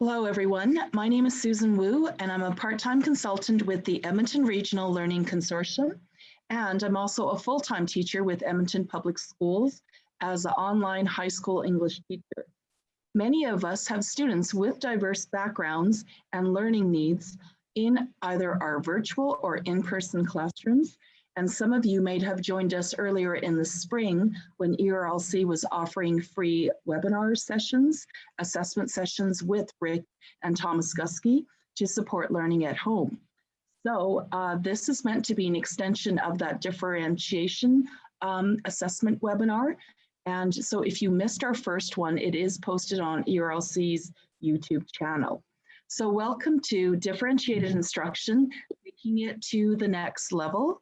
Hello, everyone. My name is Susan Wu, and I'm a part-time consultant with the Edmonton Regional Learning Consortium, and I'm also a full-time teacher with Edmonton Public Schools as an online high school English teacher. Many of us have students with diverse backgrounds and learning needs in either our virtual or in-person classrooms, and some of you may have joined us earlier in the spring when ERLC was offering free webinar sessions, assessment sessions with Rick and Thomas Gusky to support learning at home. So this is meant to be an extension of that differentiation assessment webinar. And so if you missed our first one, it is posted on ERLC's YouTube channel. So welcome to differentiated instruction, taking it to the next level.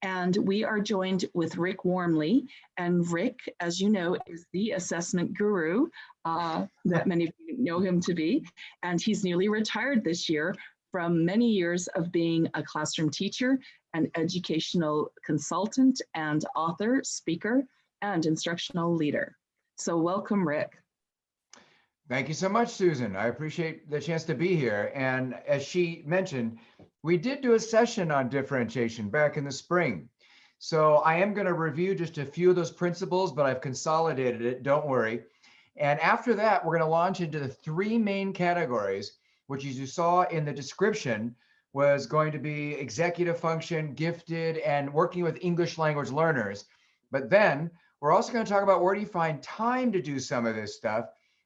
And we are joined with Rick Wormley. And Rick, as you know, is the assessment guru that many of you know him to be. And he's newly retired this year from many years of being a classroom teacher, an educational consultant, and author, speaker, and instructional leader. So welcome, Rick. Thank you so much, Susan. I appreciate the chance to be here. And as she mentioned, we did do a session on differentiation back in the spring. So I am going to review just a few of those principles, but I've consolidated it, don't worry. And after that, we're going to launch into the three main categories, which as you saw in the description, was going to be executive function, gifted, and working with English language learners. But then we're also going to talk about where do you find time to do some of this stuff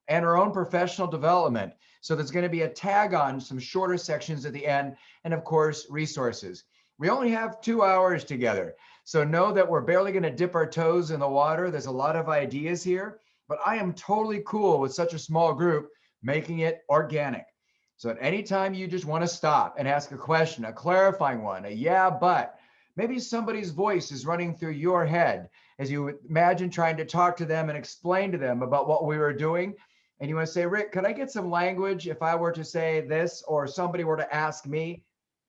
and our own professional development. So there's going to be a tag on some shorter sections at the end, and of course, resources. We only have 2 hours together. So know that we're barely going to dip our toes in the water. There's a lot of ideas here, but I am totally cool with such a small group making it organic. So at any time you just want to stop and ask a question, a clarifying one, a yeah, but maybe somebody's voice is running through your head as you imagine trying to talk to them and explain to them about what we were doing. And you want to say, Rick, could I get some language if I were to say this, or somebody were to ask me?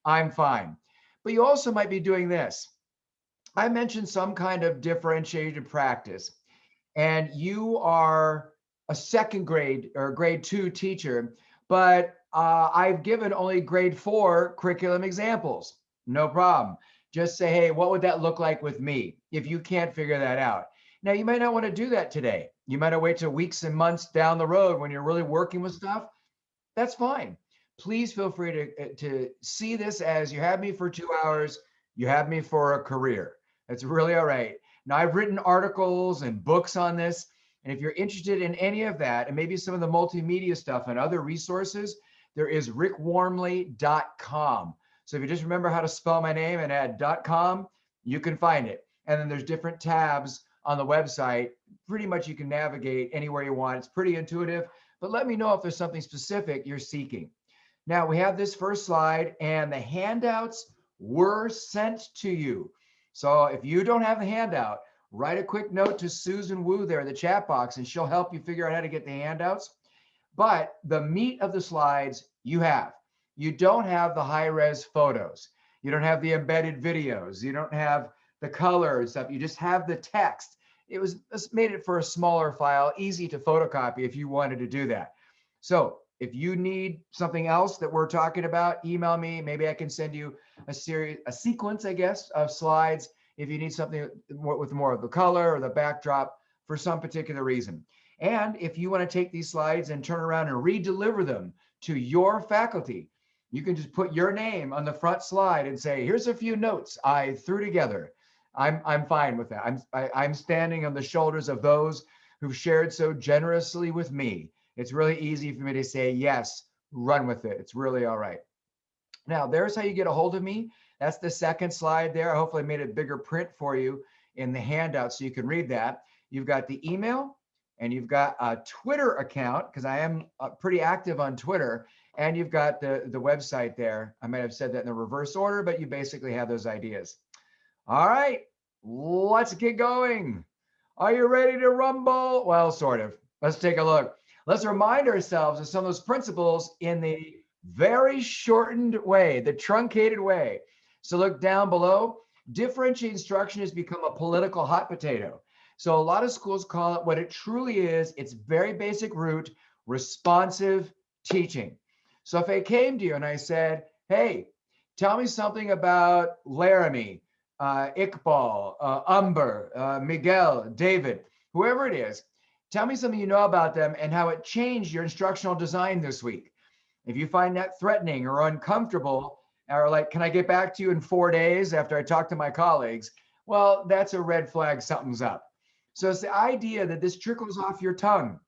I'm fine. But you also might be doing this. I mentioned some kind of differentiated practice, and you are a second grade or grade 2 teacher, but I've given only grade 4 curriculum examples. No problem. Just say, hey, what would that look like with me if you can't figure that out? Now, you might not want to do that today. You might have wait till weeks and months down the road when you're really working with stuff. That's fine. Please feel free to see this as you have me for 2 hours. You have me for a career. That's really all right. Now, I've written articles and books on this. And if you're interested in any of that, and maybe some of the multimedia stuff and other resources, there is rickwormley.com. So if you just remember how to spell my name and add .com, you can find it. And then there's different tabs on the website. Pretty much you can navigate anywhere you want. It's pretty intuitive, but let me know if there's something specific you're seeking. Now we have this first slide, and the handouts were sent to you. So if you don't have the handout, write a quick note to Susan Wu there in the chat box, and she'll help you figure out how to get the handouts. But the meat of the slides you have. You don't have the high-res photos. You don't have the embedded videos. You don't have the color and stuff. You just have the text. It made it for a smaller file, easy to photocopy if you wanted to do that. So if you need something else that we're talking about, email me. Maybe I can send you a sequence, I guess, of slides if you need something with more of the color or the backdrop for some particular reason. And if you want to take these slides and turn around and re-deliver them to your faculty, you can just put your name on the front slide and say, here's a few notes I threw together. I'm fine with that. I'm standing on the shoulders of those who've shared so generously with me. It's really easy for me to say, yes, run with it. It's really all right. Now, there's how you get a hold of me. That's the second slide there. I hopefully made it bigger print for you in the handout so you can read that. You've got the email, and you've got a Twitter account, because I am pretty active on Twitter, and you've got the website there. I might have said that in the reverse order, but you basically have those ideas. All right, let's get going. Are you ready to rumble? Well, sort of. Let's take a look. Let's remind ourselves of some of those principles in the very shortened way, the truncated way. So look down below. Differentiated instruction has become a political hot potato. So a lot of schools call it what it truly is. It's very basic root, responsive teaching. So if I came to you and I said, hey, tell me something about Laramie, Iqbal, Umber, Miguel, David, whoever it is, tell me something you know about them and how it changed your instructional design this week. If you find that threatening or uncomfortable, or like, can I get back to you in 4 days after I talk to my colleagues? Well, that's a red flag, something's up. So it's the idea that this trickles off your tongue.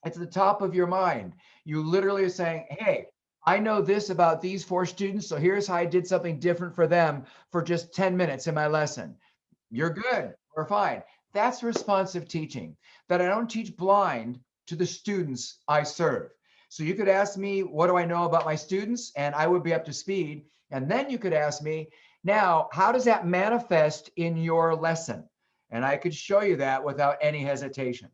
It's the top of your mind. You literally are saying, hey, I know this about these 4 students, so here's how I did something different for them for just 10 minutes in my lesson. You're good. We're fine. That's responsive teaching, that I don't teach blind to the students I serve. So you could ask me, what do I know about my students? And I would be up to speed. And then you could ask me, now, how does that manifest in your lesson? And I could show you that without any hesitation.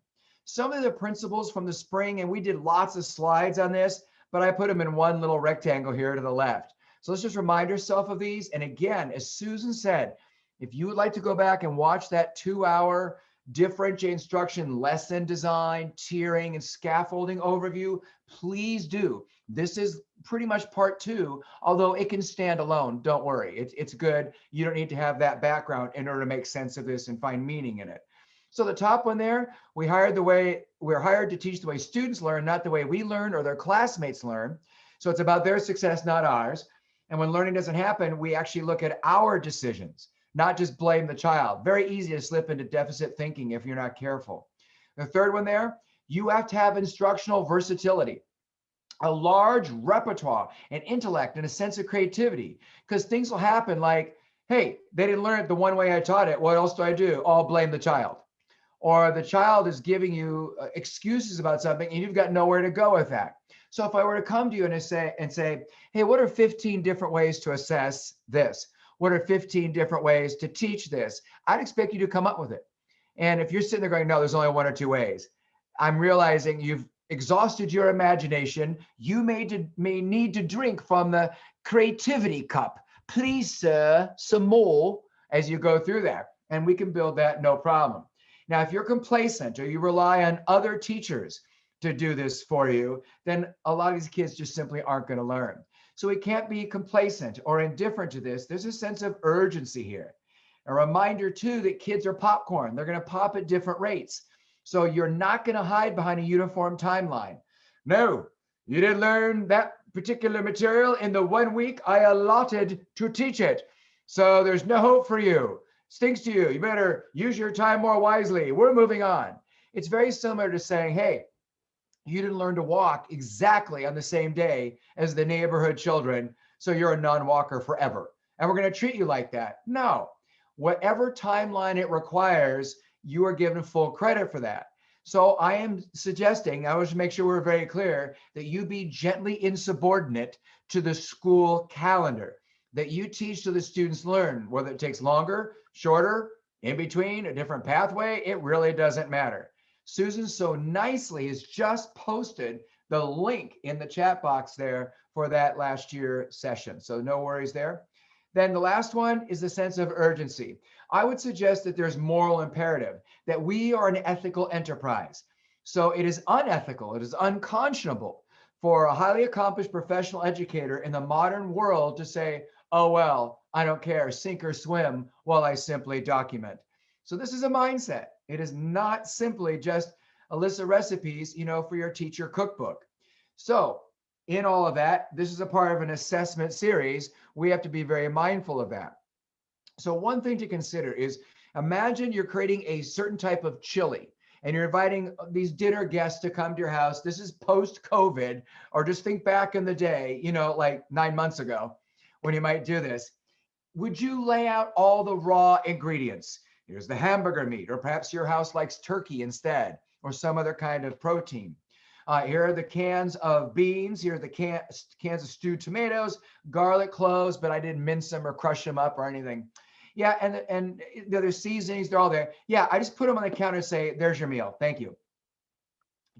Some of the principles from the spring, and we did lots of slides on this, but I put them in one little rectangle here to the left. So let's just remind ourselves of these. And again, as Susan said, if you would like to go back and watch that 2-hour differentiate instruction lesson design, tiering, and scaffolding overview, please do. This is pretty much part 2, although it can stand alone. Don't worry. It's good. You don't need to have that background in order to make sense of this and find meaning in it. So the top one there, we're hired to teach the way students learn, not the way we learn or their classmates learn. So it's about their success, not ours. And when learning doesn't happen, we actually look at our decisions, not just blame the child. Very easy to slip into deficit thinking if you're not careful. The third one there, you have to have instructional versatility, a large repertoire and intellect and a sense of creativity, because things will happen like, hey, they didn't learn it the one way I taught it. What else do I do? I'll blame the child. Or the child is giving you excuses about something and you've got nowhere to go with that. So if I were to come to you and say, hey, what are 15 different ways to assess this? What are 15 different ways to teach this? I'd expect you to come up with it. And if you're sitting there going, no, there's only 1 or 2 ways, I'm realizing you've exhausted your imagination. You may need to drink from the creativity cup. Please, sir, some more as you go through that. And we can build that, no problem. Now, if you're complacent or you rely on other teachers to do this for you, then a lot of these kids just simply aren't going to learn. So we can't be complacent or indifferent to this. There's a sense of urgency here. A reminder, too, that kids are popcorn. They're going to pop at different rates. So you're not going to hide behind a uniform timeline. No, you didn't learn that particular material in the 1 week I allotted to teach it. So there's no hope for you. Stinks to you. You better use your time more wisely. We're moving on. It's very similar to saying, hey, you didn't learn to walk exactly on the same day as the neighborhood children, so you're a non-walker forever. And we're going to treat you like that. No, whatever timeline it requires, you are given full credit for that. So I am suggesting, I want to make sure we're very clear, that you be gently insubordinate to the school calendar, that you teach so the students learn, whether it takes longer, shorter, in between, a different pathway, it really doesn't matter. Susan so nicely has just posted the link in the chat box there for that last year session. So no worries there. Then the last one is the sense of urgency. I would suggest that there's moral imperative, that we are an ethical enterprise. So it is unethical, it is unconscionable for a highly accomplished professional educator in the modern world to say, oh, well, I don't care, sink or swim, while I simply document. So this is a mindset. It is not simply just a list of recipes, for your teacher cookbook. So in all of that, this is a part of an assessment series. We have to be very mindful of that. So one thing to consider is, imagine you're creating a certain type of chili and you're inviting these dinner guests to come to your house. This is post-COVID, or just think back in the day, like 9 months ago when you might do this. Would you lay out all the raw ingredients? Here's the hamburger meat, or perhaps your house likes turkey instead, or some other kind of protein. Here are the cans of beans. Here are the cans of stewed tomatoes, garlic cloves, but I didn't mince them or crush them up or anything. Yeah, and the other seasonings, they're all there. Yeah, I just put them on the counter and say, there's your meal. Thank you.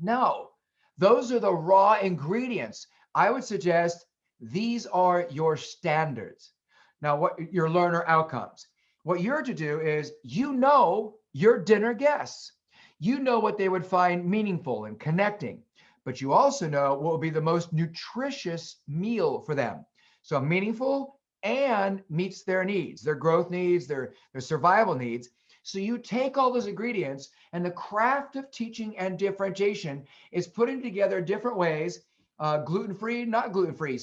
No, those are the raw ingredients. I would suggest these are your standards. Now, what your learner outcomes. What you're to do is, your dinner guests. You know what they would find meaningful and connecting. but you also know what will be the most nutritious meal for them. So meaningful and meets their needs, their growth needs, their survival needs. So you take all those ingredients, and the craft of teaching and differentiation is putting together different ways, gluten-free, not gluten-free,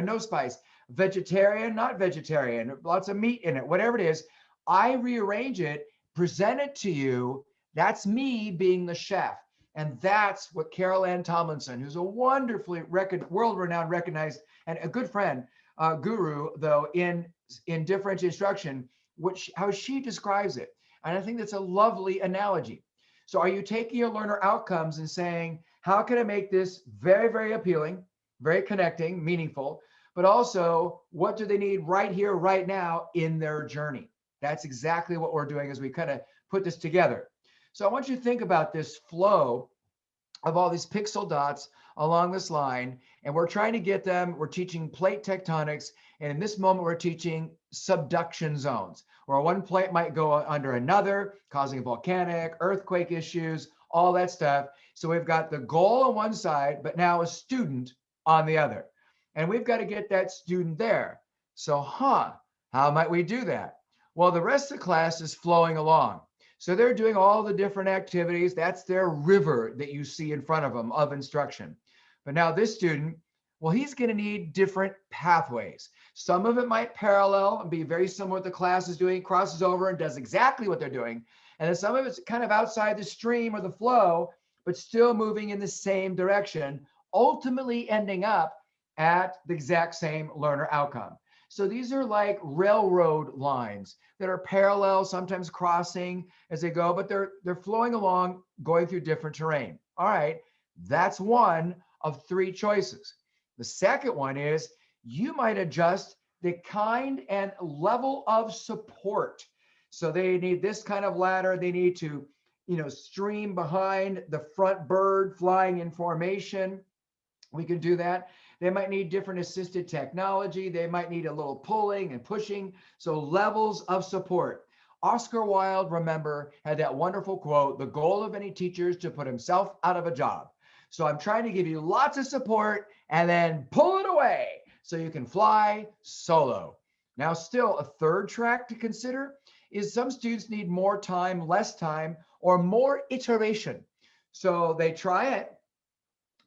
no spice, vegetarian, not vegetarian, lots of meat in it, whatever it is. I rearrange it, present it to you. That's me being the chef. And that's what Carol Ann Tomlinson, who's a wonderfully world-renowned, recognized, and a good friend, guru, though, in differential instruction, how she describes it. And I think that's a lovely analogy. So are you taking your learner outcomes and saying, how can I make this very, very appealing, very connecting, meaningful, but also what do they need right here, right now in their journey? That's exactly what we're doing as we kind of put this together. So I want you to think about this flow of all these pixel dots along this line, and we're trying to get them, we're teaching plate tectonics, and in this moment we're teaching subduction zones, where one plate might go under another, causing volcanic, earthquake issues, all that stuff. So we've got the goal on one side, but now a student on the other. And we've got to get that student there. So, how might we do that? Well, the rest of the class is flowing along. So they're doing all the different activities. That's their river that you see in front of them of instruction. But now this student, well, he's going to need different pathways. Some of it might parallel and be very similar to what the class is doing, crosses over and does exactly what they're doing. And then some of it's kind of outside the stream or the flow, but still moving in the same direction, ultimately ending up at the exact same learner outcome. So these are like railroad lines that are parallel, sometimes crossing as they go, but they're flowing along, going through different terrain. All right, that's one of three choices. The second one is you might adjust the kind and level of support. So they need this kind of ladder. They need to, stream behind the front bird flying in formation. We can do that. They might need different assisted technology. They might need a little pulling and pushing. So levels of support. Oscar Wilde, remember, had that wonderful quote, the goal of any teacher is to put himself out of a job. So I'm trying to give you lots of support and then pull it away so you can fly solo. Now, still a third track to consider is some students need more time, less time, or more iteration. So they try it,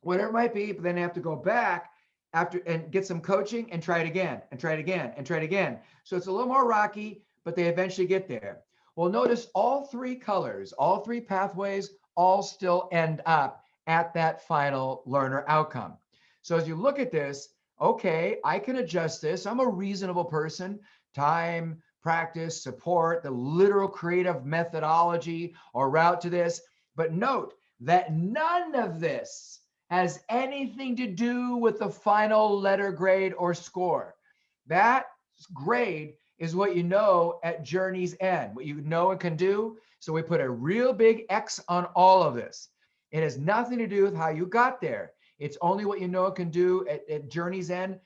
whatever it might be, but then they have to go back after and get some coaching and try it again and try it again and try it again. So it's a little more rocky, but they eventually get there. Well, notice all three colors, all three pathways, all still end up at that final learner outcome. So as you look at this, okay, I can adjust this. I'm a reasonable person. Time, practice, support, the literal creative methodology or route to this. But note that none of this has anything to do with the final letter grade or score. That grade is what you know at journey's end, what you know and can do. So we put a real big X on all of this. It has nothing to do with how you got there. It's only what you know and can do at journey's end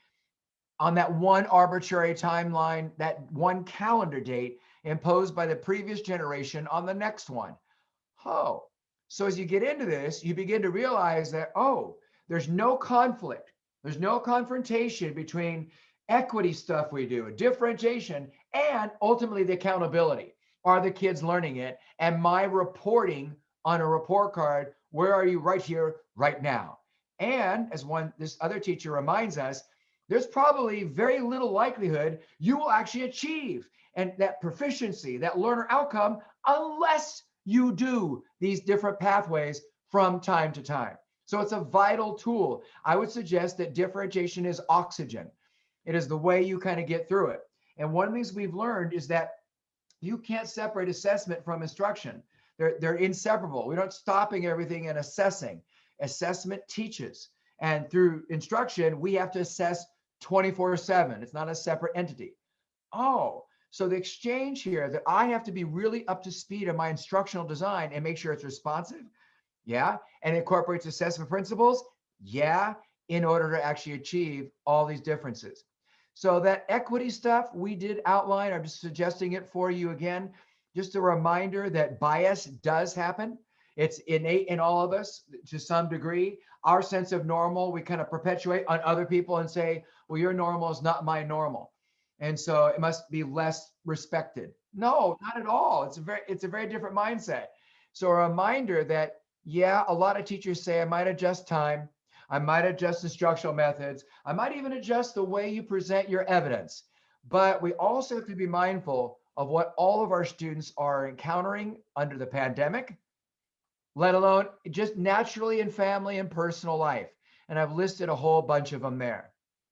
on that one arbitrary timeline, that one calendar date imposed by the previous generation on the next one. Oh, so as you get into this, you begin to realize that, there's no conflict. There's no confrontation between equity stuff we do, differentiation, and ultimately the accountability. Are the kids learning it? And my reporting on a report card, where are you right here, right now? And as this other teacher reminds us, there's probably very little likelihood you will actually achieve and that proficiency, that learner outcome, unless you do these different pathways from time to time. So it's a vital tool. I would suggest that differentiation is oxygen. It is the way you kind of get through it. And one of the things we've learned is that you can't separate assessment from instruction. They're inseparable. We're not stopping everything and assessing. Assessment teaches. And through instruction, we have to assess 24/7. It's not a separate entity. So the exchange here that I have to be really up to speed on my instructional design and make sure it's responsive. Yeah. And incorporates assessment principles. Yeah. In order to actually achieve all these differences. So that equity stuff we did outline, I'm just suggesting it for you again. Just a reminder that bias does happen. It's innate in all of us to some degree. Our sense of normal, we kind of perpetuate on other people and say, well, your normal is not my normal. And so it must be less respected. No, not at all. It's a very different mindset. So a reminder that, yeah, a lot of teachers say I might adjust time, I might adjust instructional methods, I might even adjust the way you present your evidence. But we also have to be mindful of what all of our students are encountering under the pandemic, let alone just naturally in family and personal life. And I've listed a whole bunch of them there.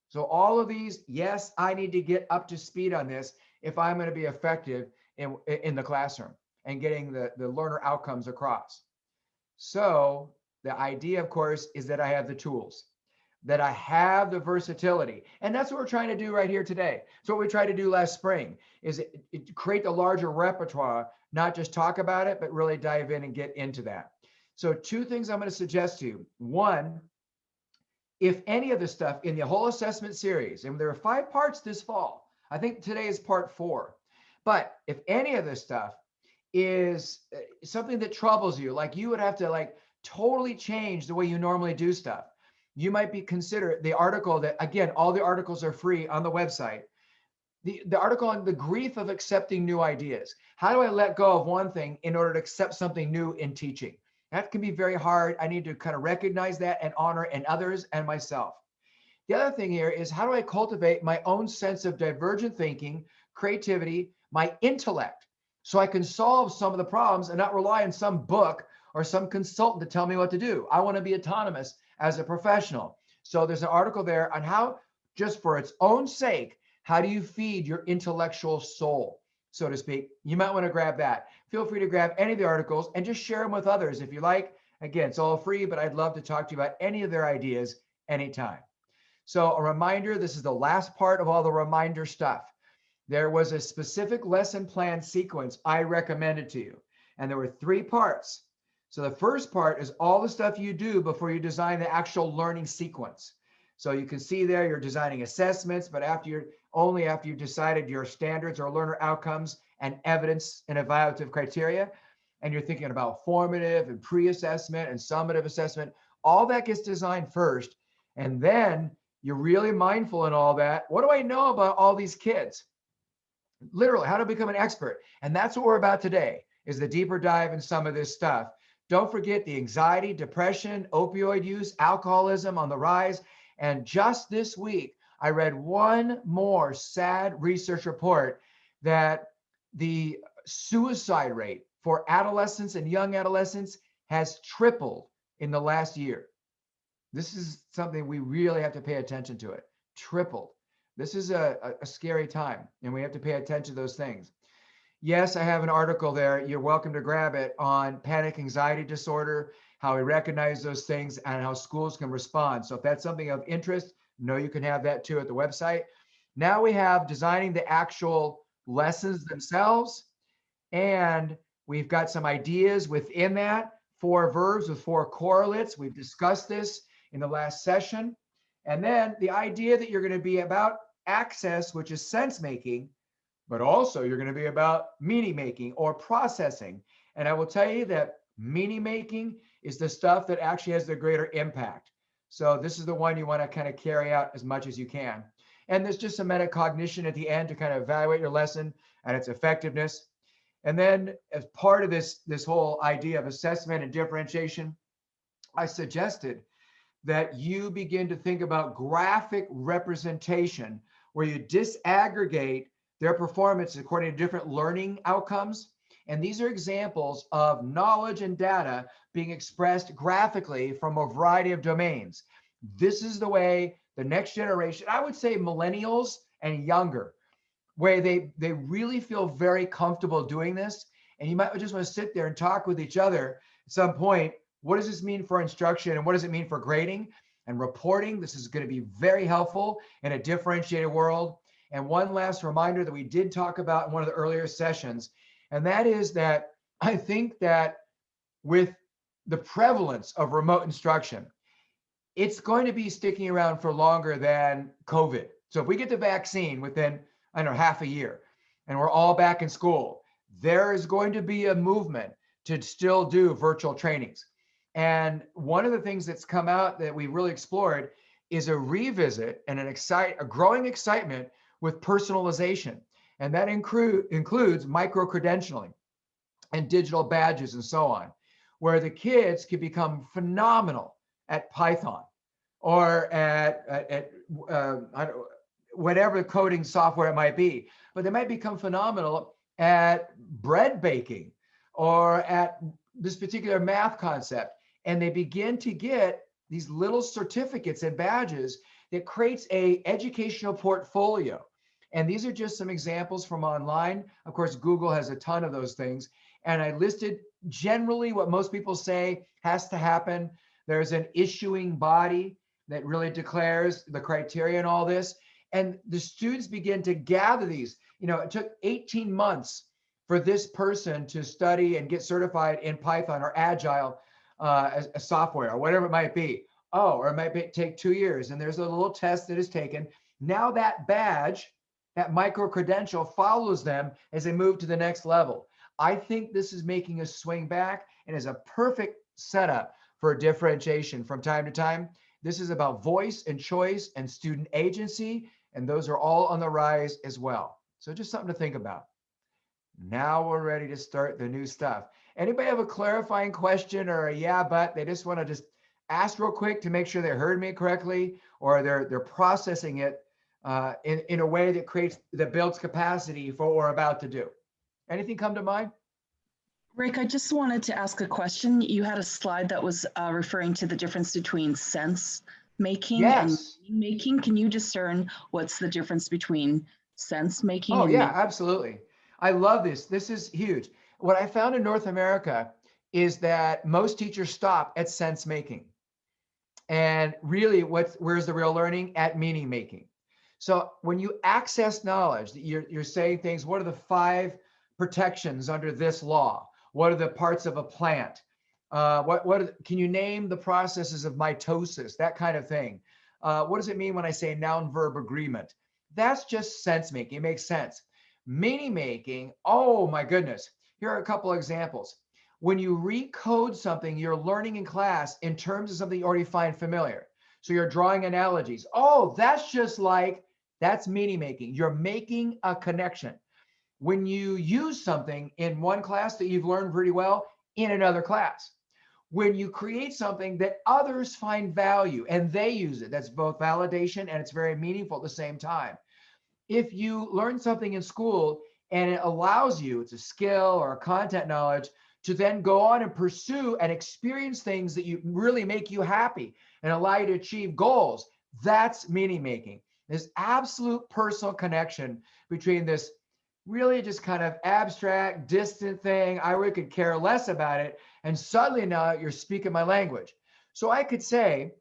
So all of these, yes, I need to get up to speed on this if I'm going to be effective in the classroom and getting the learner outcomes across. So the idea, of course, is that I have the tools, that I have the versatility. And that's what we're trying to do right here today. So what we tried to do last spring is create a larger repertoire, not just talk about it, but really dive in and get into that. So two things I'm going to suggest to you. One, if any of the stuff in the whole assessment series, and there are 5 parts this fall, I think today is part 4, but if any of this stuff is something that troubles you, like you would have to like totally change the way you normally do stuff, you might be consider the article that, again, all the articles are free on the website. The article on the grief of accepting new ideas. How do I let go of one thing in order to accept something new in teaching? That can be very hard. I need to kind of recognize that and honor in others and myself. The other thing here is, how do I cultivate my own sense of divergent thinking, creativity, my intellect, so I can solve some of the problems and not rely on some book or some consultant to tell me what to do? I want to be autonomous as a professional. So there's an article there on how, just for its own sake, how do you feed your intellectual soul, so to speak? You might want to grab that. Feel free to grab any of the articles and just share them with others if you like. Again, it's all free, but I'd love to talk to you about any of their ideas anytime. So a reminder, this is the last part of all the reminder stuff. There was a specific lesson plan sequence I recommended to you, and there were 3 parts. So the first part is all the stuff you do before you design the actual learning sequence. So you can see there you're designing assessments, but only after you've decided your standards or learner outcomes and evidence and evaluative criteria, and you're thinking about formative and pre-assessment and summative assessment. All that gets designed first, and then you're really mindful in all that. What do I know about all these kids? Literally, how to become an expert. And that's what we're about today, is the deeper dive in some of this stuff. Don't forget the anxiety, depression, opioid use, alcoholism on the rise. And just this week, I read one more sad research report that the suicide rate for adolescents and young adolescents has tripled in the last year. This is something we really have to pay attention to. It tripled. This is a scary time, and we have to pay attention to those things. Yes, I have an article there. You're welcome to grab it on panic anxiety disorder, how we recognize those things, and how schools can respond. So if that's something of interest, know you can have that too at the website. Now we have designing the actual lessons themselves, and we've got some ideas within that, 4 verbs with 4 correlates. We've discussed this in the last session. And then the idea that you're going to be about access, which is sense making, but also you're going to be about meaning making or processing. And I will tell you that meaning making is the stuff that actually has the greater impact. So this is the one you want to kind of carry out as much as you can. And there's just some metacognition at the end to kind of evaluate your lesson and its effectiveness. And then as part of this whole idea of assessment and differentiation, I suggested that you begin to think about graphic representation, where you disaggregate their performance according to different learning outcomes. And these are examples of knowledge and data being expressed graphically from a variety of domains. This is the way the next generation, I would say millennials and younger, where they really feel very comfortable doing this. And you might just want to sit there and talk with each other at some point. What does this mean for instruction, and what does it mean for grading and reporting? This is going to be very helpful in a differentiated world. And one last reminder that we did talk about in one of the earlier sessions, and that is that I think that with the prevalence of remote instruction, it's going to be sticking around for longer than COVID. So if we get the vaccine within, I don't know, half a year, and we're all back in school, there is going to be a movement to still do virtual trainings. And one of the things that's come out that we really explored is a revisit and a growing excitement with personalization. And that includes micro-credentialing and digital badges and so on, where the kids can become phenomenal at Python or at whatever coding software it might be, but they might become phenomenal at bread baking or at this particular math concept. And they begin to get these little certificates and badges that creates a educational portfolio. And these are just some examples from online. Of course, Google has a ton of those things. And I listed generally what most people say has to happen. There's an issuing body that really declares the criteria and all this. And the students begin to gather these. It took 18 months for this person to study and get certified in Python or Agile a software or whatever it might be. Or it might take 2 years, and there's a little test that is taken. Now that badge, that micro credential follows them as they move to the next level. I think this is making a swing back and is a perfect setup for differentiation from time to time. This is about voice and choice and student agency, and those are all on the rise as well. So just something to think about. Now we're ready to start the new stuff. Anybody have a clarifying question or a yeah, but they just want to just ask real quick to make sure they heard me correctly, or they're processing it in a way that builds capacity for what we're about to do. Anything come to mind? Rick, I just wanted to ask a question. You had a slide that was referring to the difference between sense making and meaning making. Can you discern what's the difference between sense making and yeah, absolutely. I love this. This is huge. What I found in North America is that most teachers stop at sense making. And really, where's the real learning? At meaning making. So when you access knowledge, you're saying things, what are the 5 protections under this law? What are the parts of a plant? Can you name the processes of mitosis? That kind of thing. What does it mean when I say noun verb agreement? That's just sense making. It makes sense. Meaning making, oh my goodness. Here are a couple of examples. When you recode something you're learning in class in terms of something you already find familiar. So you're drawing analogies. Oh, that's meaning making. You're making a connection. When you use something in one class that you've learned pretty well in another class. When you create something that others find value and they use it, that's both validation and it's very meaningful at the same time. If you learn something in school and it allows you, it's a skill or a content knowledge, to then go on and pursue and experience things that you really make you happy and allow you to achieve goals, that's meaning making. This absolute personal connection between this really just kind of abstract, distant thing, I really could care less about it, and suddenly now you're speaking my language. So I could say,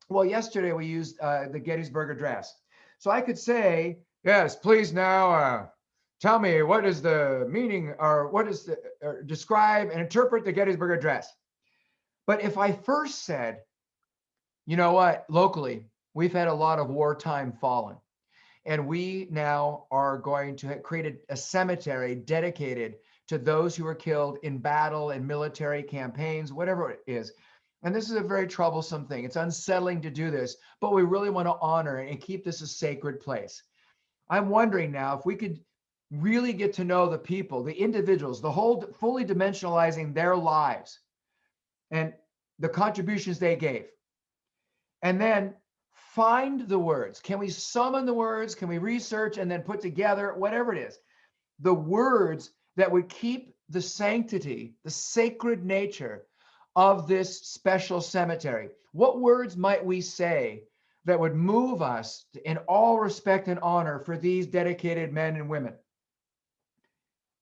well, yesterday we used the Gettysburg Address. So I could say, yes, please now tell me what is the meaning or what is the describe and interpret the Gettysburg Address. But if I first said, you know what, locally, we've had a lot of wartime fallen. And we now are going to create a cemetery dedicated to those who were killed in battle and military campaigns, whatever it is. And this is a very troublesome thing. It's unsettling to do this, but we really want to honor and keep this a sacred place. I'm wondering now if we could really get to know the people, the individuals, the whole fully dimensionalizing their lives and the contributions they gave. And then find the words. Can we summon the words? Can we research and then put together, whatever it is, the words that would keep the sanctity, the sacred nature of this special cemetery? What words might we say that would move us in all respect and honor for these dedicated men and women?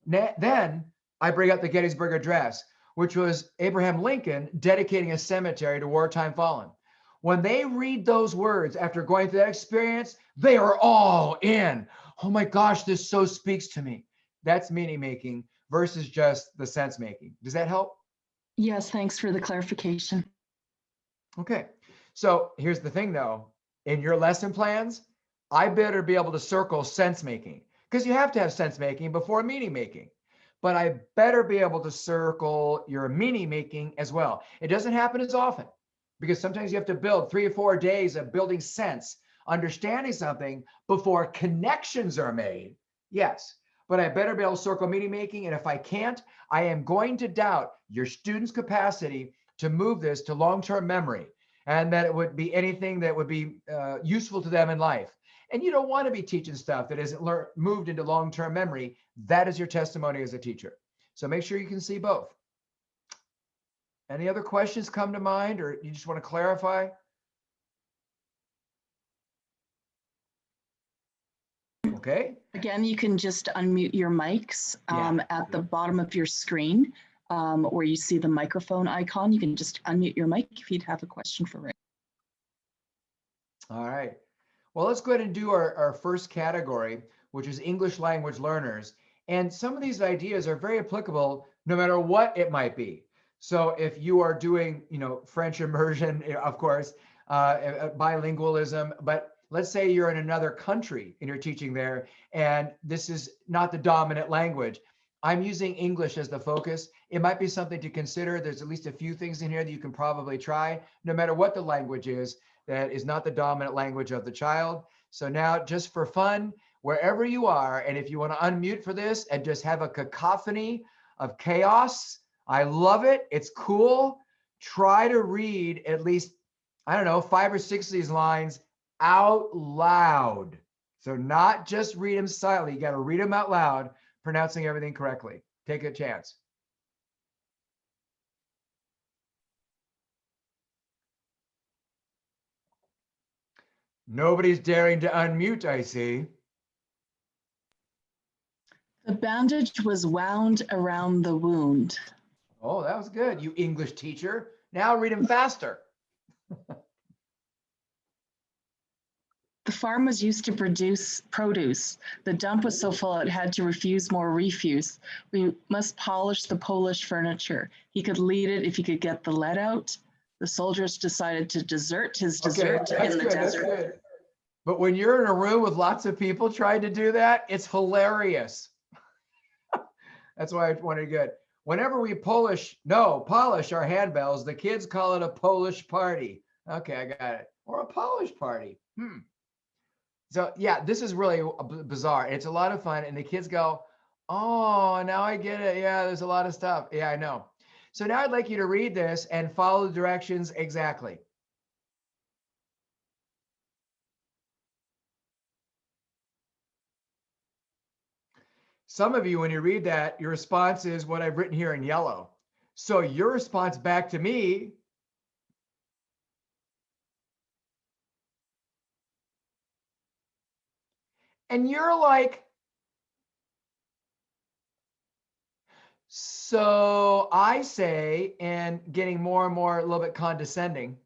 Then I bring up the Gettysburg Address, which was Abraham Lincoln dedicating a cemetery to wartime fallen. When they read those words after going through that experience, they are all in. Oh my gosh, this so speaks to me. That's meaning making versus just the sense making. Does that help? Yes, thanks for the clarification. Okay. So here's the thing though. In your lesson plans, I better be able to circle sense making because you have to have sense making before meaning making. but I better be able to circle your meaning making as well. It doesn't happen as often because sometimes you have to build 3 or 4 days of building sense, understanding something before connections are made. Yes, but I better be able to circle meaning making. And if I can't, I am going to doubt your student's capacity to move this to long-term memory, and that it would be anything that would be useful to them in life. And you don't want to be teaching stuff that isn't moved into long-term memory. That is your testimony as a teacher. So make sure you can see both. Any other questions come to mind, or you just want to clarify? Okay. Again, you can just unmute your mics at the bottom of your screen where you see the microphone icon. You can just unmute your mic if you'd have a question for Ray. All right. Well, let's go ahead and do our first category, which is English language learners. And some of these ideas are very applicable no matter what it might be. So if you are doing, French immersion, of course, bilingualism, but let's say you're in another country and you're teaching there, and this is not the dominant language. I'm using English as the focus. It might be something to consider. There's at least a few things in here that you can probably try, no matter what the language is, that is not the dominant language of the child. So now, just for fun, wherever you are, and if you want to unmute for this and just have a cacophony of chaos, I love it. It's cool. Try to read at least, 5 or 6 of these lines out loud. So not just read them silently. You got to read them out loud, pronouncing everything correctly. Take a chance. Nobody's daring to unmute, I see. The bandage was wound around the wound. Oh, that was good, you English teacher. Now read them faster. The farm was used to produce produce. The dump was so full it had to refuse more refuse. We must polish the Polish furniture. He could lead it if he could get the lead out. The soldiers decided to desert his dessert in the desert. But when you're in a room with lots of people trying to do that, it's hilarious. That's why I wanted to get. Whenever we polish our handbells, the kids call it a Polish party. Okay, I got it. Or a Polish party. So yeah, this is really bizarre. It's a lot of fun. And the kids go, oh, now I get it. Yeah, there's a lot of stuff. Yeah, I know. So now I'd like you to read this and follow the directions exactly. Some of you, when you read that, your response is what I've written here in yellow. So your response back to me and you're like, so I say, and getting more and more a little bit condescending.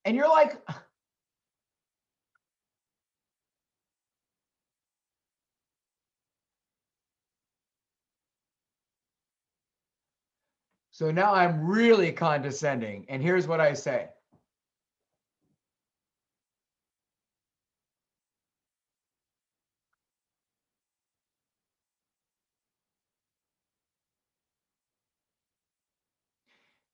And you're like, so now I'm really condescending. And here's what I say.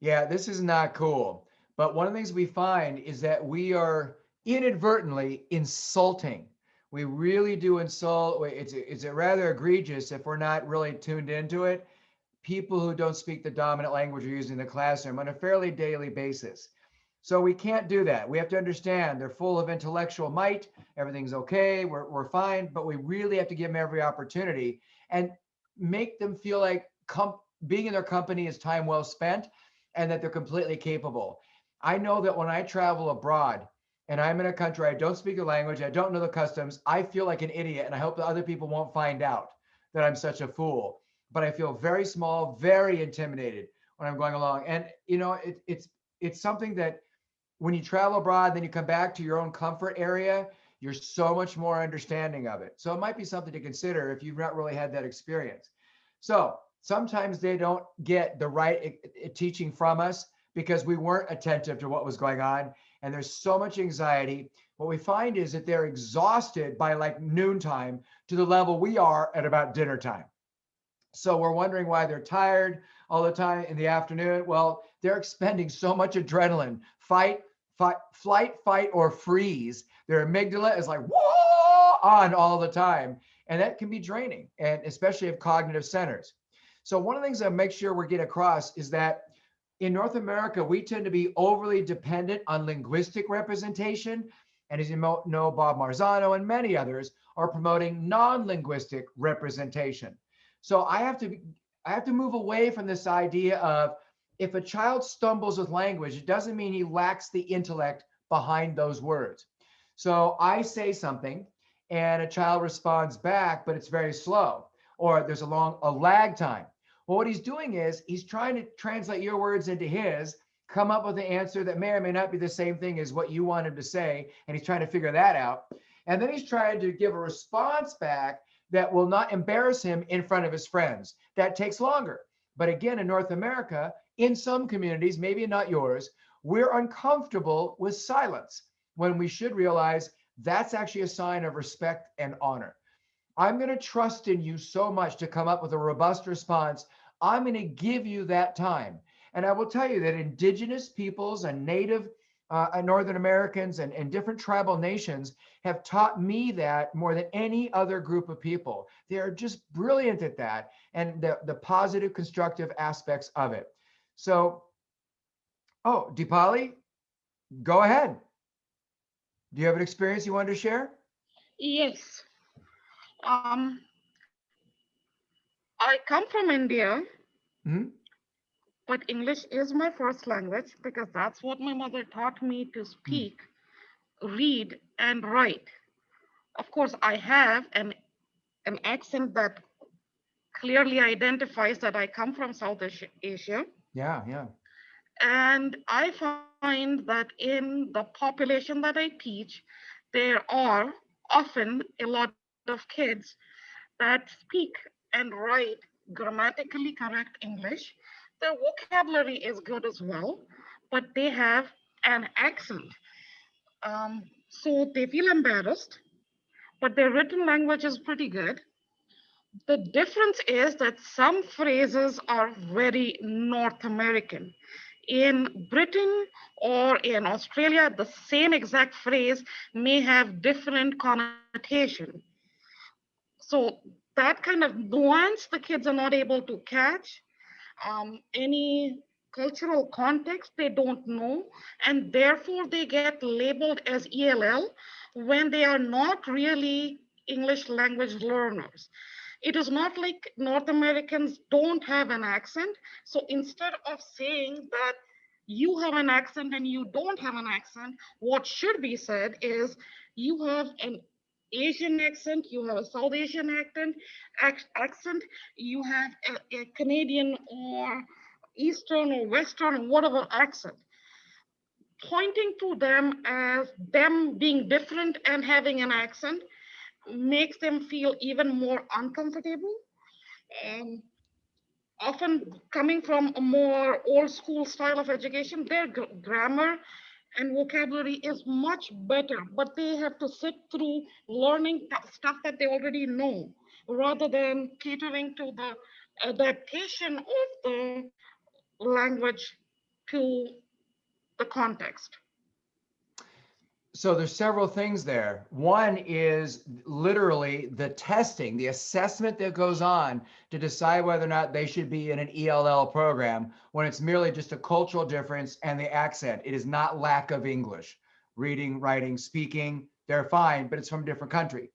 Yeah, this is not cool. But one of the things we find is that we are inadvertently insulting. We really do insult. It's rather egregious if we're not really tuned into it. People who don't speak the dominant language are using the classroom on a fairly daily basis. So we can't do that. We have to understand they're full of intellectual might. Everything's okay. We're fine. But we really have to give them every opportunity and make them feel like being in their company is time well spent and that they're completely capable. I know that when I travel abroad and I'm in a country, I don't speak the language, I don't know the customs, I feel like an idiot. And I hope that other people won't find out that I'm such a fool. But I feel very small, very intimidated when I'm going along. And it's something that when you travel abroad, then you come back to your own comfort area, you're so much more understanding of it. So it might be something to consider if you've not really had that experience. So sometimes they don't get the right teaching from us because we weren't attentive to what was going on. And there's so much anxiety. what we find is that they're exhausted by like noontime to the level we are at about dinner time. So we're wondering why they're tired all the time in the afternoon. Well, they're expending so much adrenaline, flight, fight, or freeze. Their amygdala is like, whoa, on all the time. And that can be draining, and especially of cognitive centers. So one of the things that make sure we're getting across is that in North America, we tend to be overly dependent on linguistic representation. And as you know, Bob Marzano and many others are promoting non-linguistic representation. So I have to move away from this idea of if a child stumbles with language, it doesn't mean he lacks the intellect behind those words. So I say something and a child responds back, but it's very slow, or there's a lag time. Well, what he's doing is he's trying to translate your words into his, come up with an answer that may or may not be the same thing as what you want him to say, and he's trying to figure that out. And then he's trying to give a response back that will not embarrass him in front of his friends. That takes longer. But again, in North America, in some communities, maybe not yours, we're uncomfortable with silence when we should realize that's actually a sign of respect and honor. I'm going to trust in you so much to come up with a robust response. I'm going to give you that time. And I will tell you that indigenous peoples and native Northern Americans and different tribal nations have taught me that more than any other group of people. They are just brilliant at that and the positive, constructive aspects of it. So, oh, Deepali, go ahead. Do you have an experience you wanted to share? Yes. Um, I come from India, Hmm? but English is my first language because that's what my mother taught me to Hmm. speak, read, and write. Of course, I have an accent that clearly identifies that I come from South Asia. Yeah, yeah. And I find that in the population that I teach, there are often a lot of kids that speak and write grammatically correct English. Their vocabulary is good as well, but they have an accent. So they feel embarrassed, but their written language is pretty good. The difference is that some phrases are very North American. In Britain or in Australia, the same exact phrase may have different connotation. So that kind of nuance the kids are not able to catch. Any cultural context they don't know, and therefore they get labeled as ELL when they are not really English language learners. It is not like North Americans don't have an accent. So instead of saying that you have an accent and you don't have an accent, what should be said is you have an Asian accent, you have a South Asian accent, you have a Canadian or Eastern or Western or whatever accent. Pointing to them as them being different and having an accent makes them feel even more uncomfortable. And often coming from a more old school style of education, their grammar and vocabulary is much better, but they have to sit through learning stuff that they already know rather than catering to the adaptation of the language to the context. So there's several things there. One is literally the testing, the assessment that goes on to decide whether or not they should be in an ELL program when it's merely just a cultural difference and the accent. It is not lack of English. Reading, writing, speaking, they're fine, but it's from a different country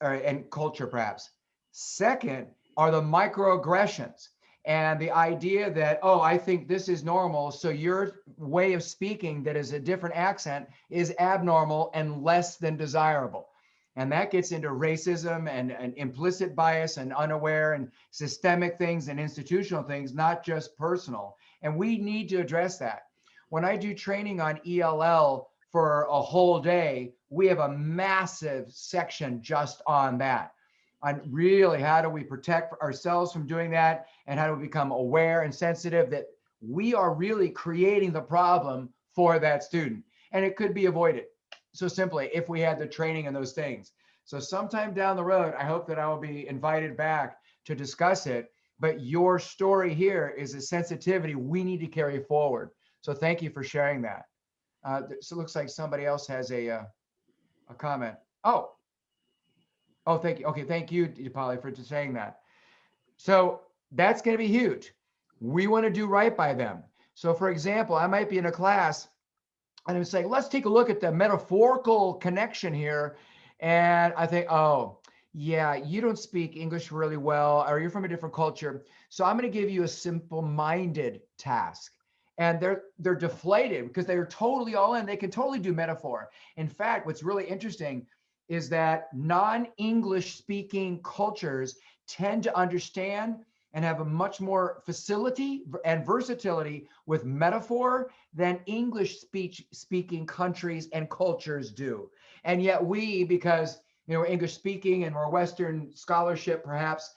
and culture perhaps. Second are the microaggressions and the idea that, oh, I think this is normal, so your way of speaking that is a different accent is abnormal and less than desirable. And that gets into racism and implicit bias and unaware and systemic things and institutional things, not just personal. And we need to address that. When I do training on ELL for a whole day, we have a massive section just on that, on really how do we protect ourselves from doing that, and how do we become aware and sensitive that we are really creating the problem for that student, and it could be avoided. so simply if we had the training and those things. So sometime down the road, I hope that I will be invited back to discuss it. But your story here is a sensitivity we need to carry forward. So thank you for sharing that. So it looks like somebody else has a comment. Oh, thank you. Okay, thank you, Polly, for saying that. So that's going to be huge. We want to do right by them. So for example, I might be in a class and I'm saying, let's take a look at the metaphorical connection here. And I think, oh, yeah, you don't speak English really well, or you're from a different culture. So I'm going to give you a simple-minded task. And they're deflated because they're totally all in. They can totally do metaphor. In fact, what's really interesting is that non-English speaking cultures tend to understand and have a much more facility and versatility with metaphor than English speaking countries and cultures do. And yet we, because we're English speaking and we're Western scholarship, perhaps,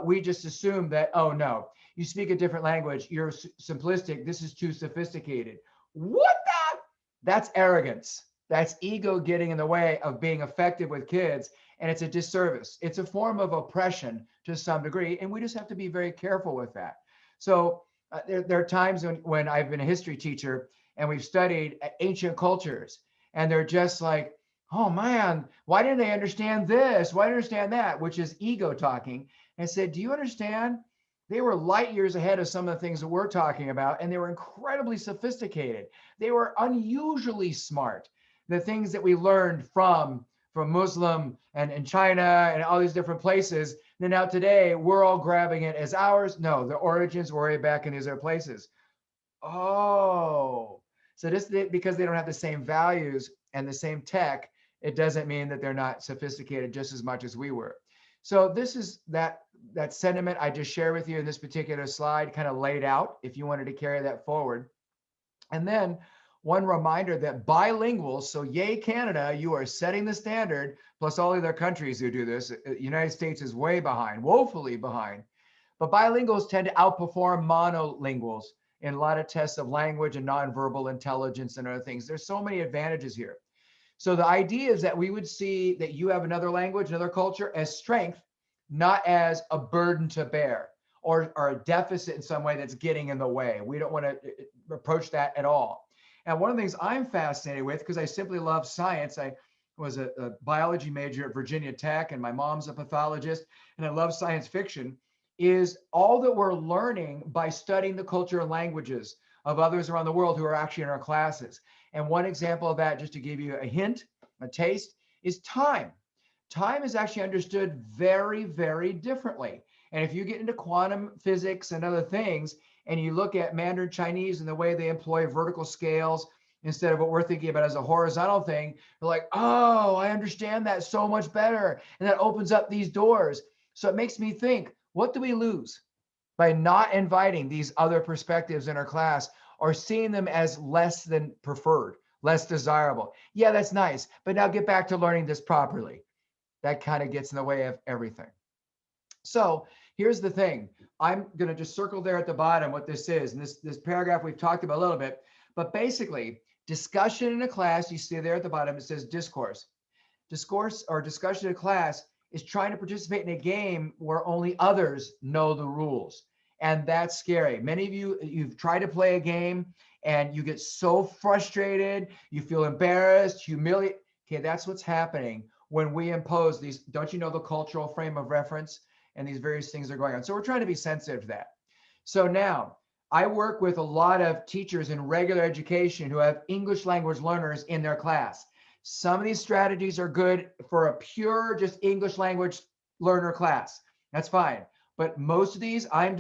we just assume that, oh no, you speak a different language, you're simplistic, this is too sophisticated. What the? That's arrogance. That's ego getting in the way of being effective with kids. And it's a disservice. It's a form of oppression to some degree. And we just have to be very careful with that. So there are times when I've been a history teacher and we've studied ancient cultures and they're just like, oh man, why didn't they understand this? Why didn't they understand that? Which is ego talking. And I said, do you understand? They were light years ahead of some of the things that we're talking about, and they were incredibly sophisticated. They were unusually smart. The things that we learned from Muslim and China and all these different places, then now today we're all grabbing it as ours. No, the origins were way back in these other places. Oh, so just because they don't have the same values and the same tech, it doesn't mean that they're not sophisticated just as much as we were. So this is that sentiment I just shared with you in this particular slide, kind of laid out if you wanted to carry that forward. And then one reminder that bilinguals, so yay Canada, you are setting the standard, plus all the other countries who do this. United States is way behind, woefully behind. But bilinguals tend to outperform monolinguals in a lot of tests of language and nonverbal intelligence and other things. There's so many advantages here. So the idea is that we would see that you have another language, another culture as strength, not as a burden to bear or a deficit in some way that's getting in the way. We don't want to approach that at all. And one of the things I'm fascinated with, because I simply love science, I was a biology major at Virginia Tech, and my mom's a pathologist, and I love science fiction, is all that we're learning by studying the culture and languages of others around the world who are actually in our classes. And one example of that, just to give you a hint, a taste, is time. Time is actually understood very, very differently. And if you get into quantum physics and other things, and you look at Mandarin Chinese and the way they employ vertical scales instead of what we're thinking about as a horizontal thing, you're like, oh, I understand that so much better. And that opens up these doors. So it makes me think, what do we lose by not inviting these other perspectives in our class or seeing them as less than preferred, less desirable? Yeah, that's nice. But now get back to learning this properly. That kind of gets in the way of everything. So here's the thing. I'm going to just circle there at the bottom what this is. And this paragraph we've talked about a little bit. But basically, discussion in a class, you see there at the bottom, it says discourse. Discourse or discussion in a class is trying to participate in a game where only others know the rules. And that's scary. Many of you, you've tried to play a game and you get so frustrated, you feel embarrassed, humiliated. Okay, that's what's happening when we impose these, don't you know the cultural frame of reference and these various things are going on. So we're trying to be sensitive to that. So now I work with a lot of teachers in regular education who have English language learners in their class. Some of these strategies are good for a pure just English language learner class. That's fine. But most of these I'm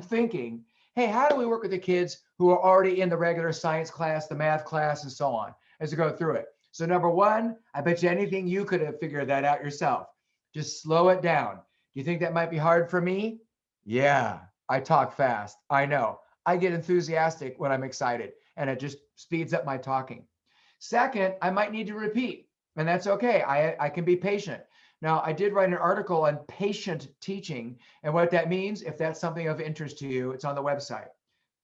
thinking, hey, how do we work with the kids who are already in the regular science class, the math class, and so on as we go through it? So number one, I bet you anything you could have figured that out yourself. Just slow it down. Do you think that might be hard for me? Yeah, I talk fast. I know. I get enthusiastic when I'm excited, and it just speeds up my talking. Second, I might need to repeat, and that's okay. I can be patient. Now, I did write an article on patient teaching, and what that means, if that's something of interest to you, it's on the website.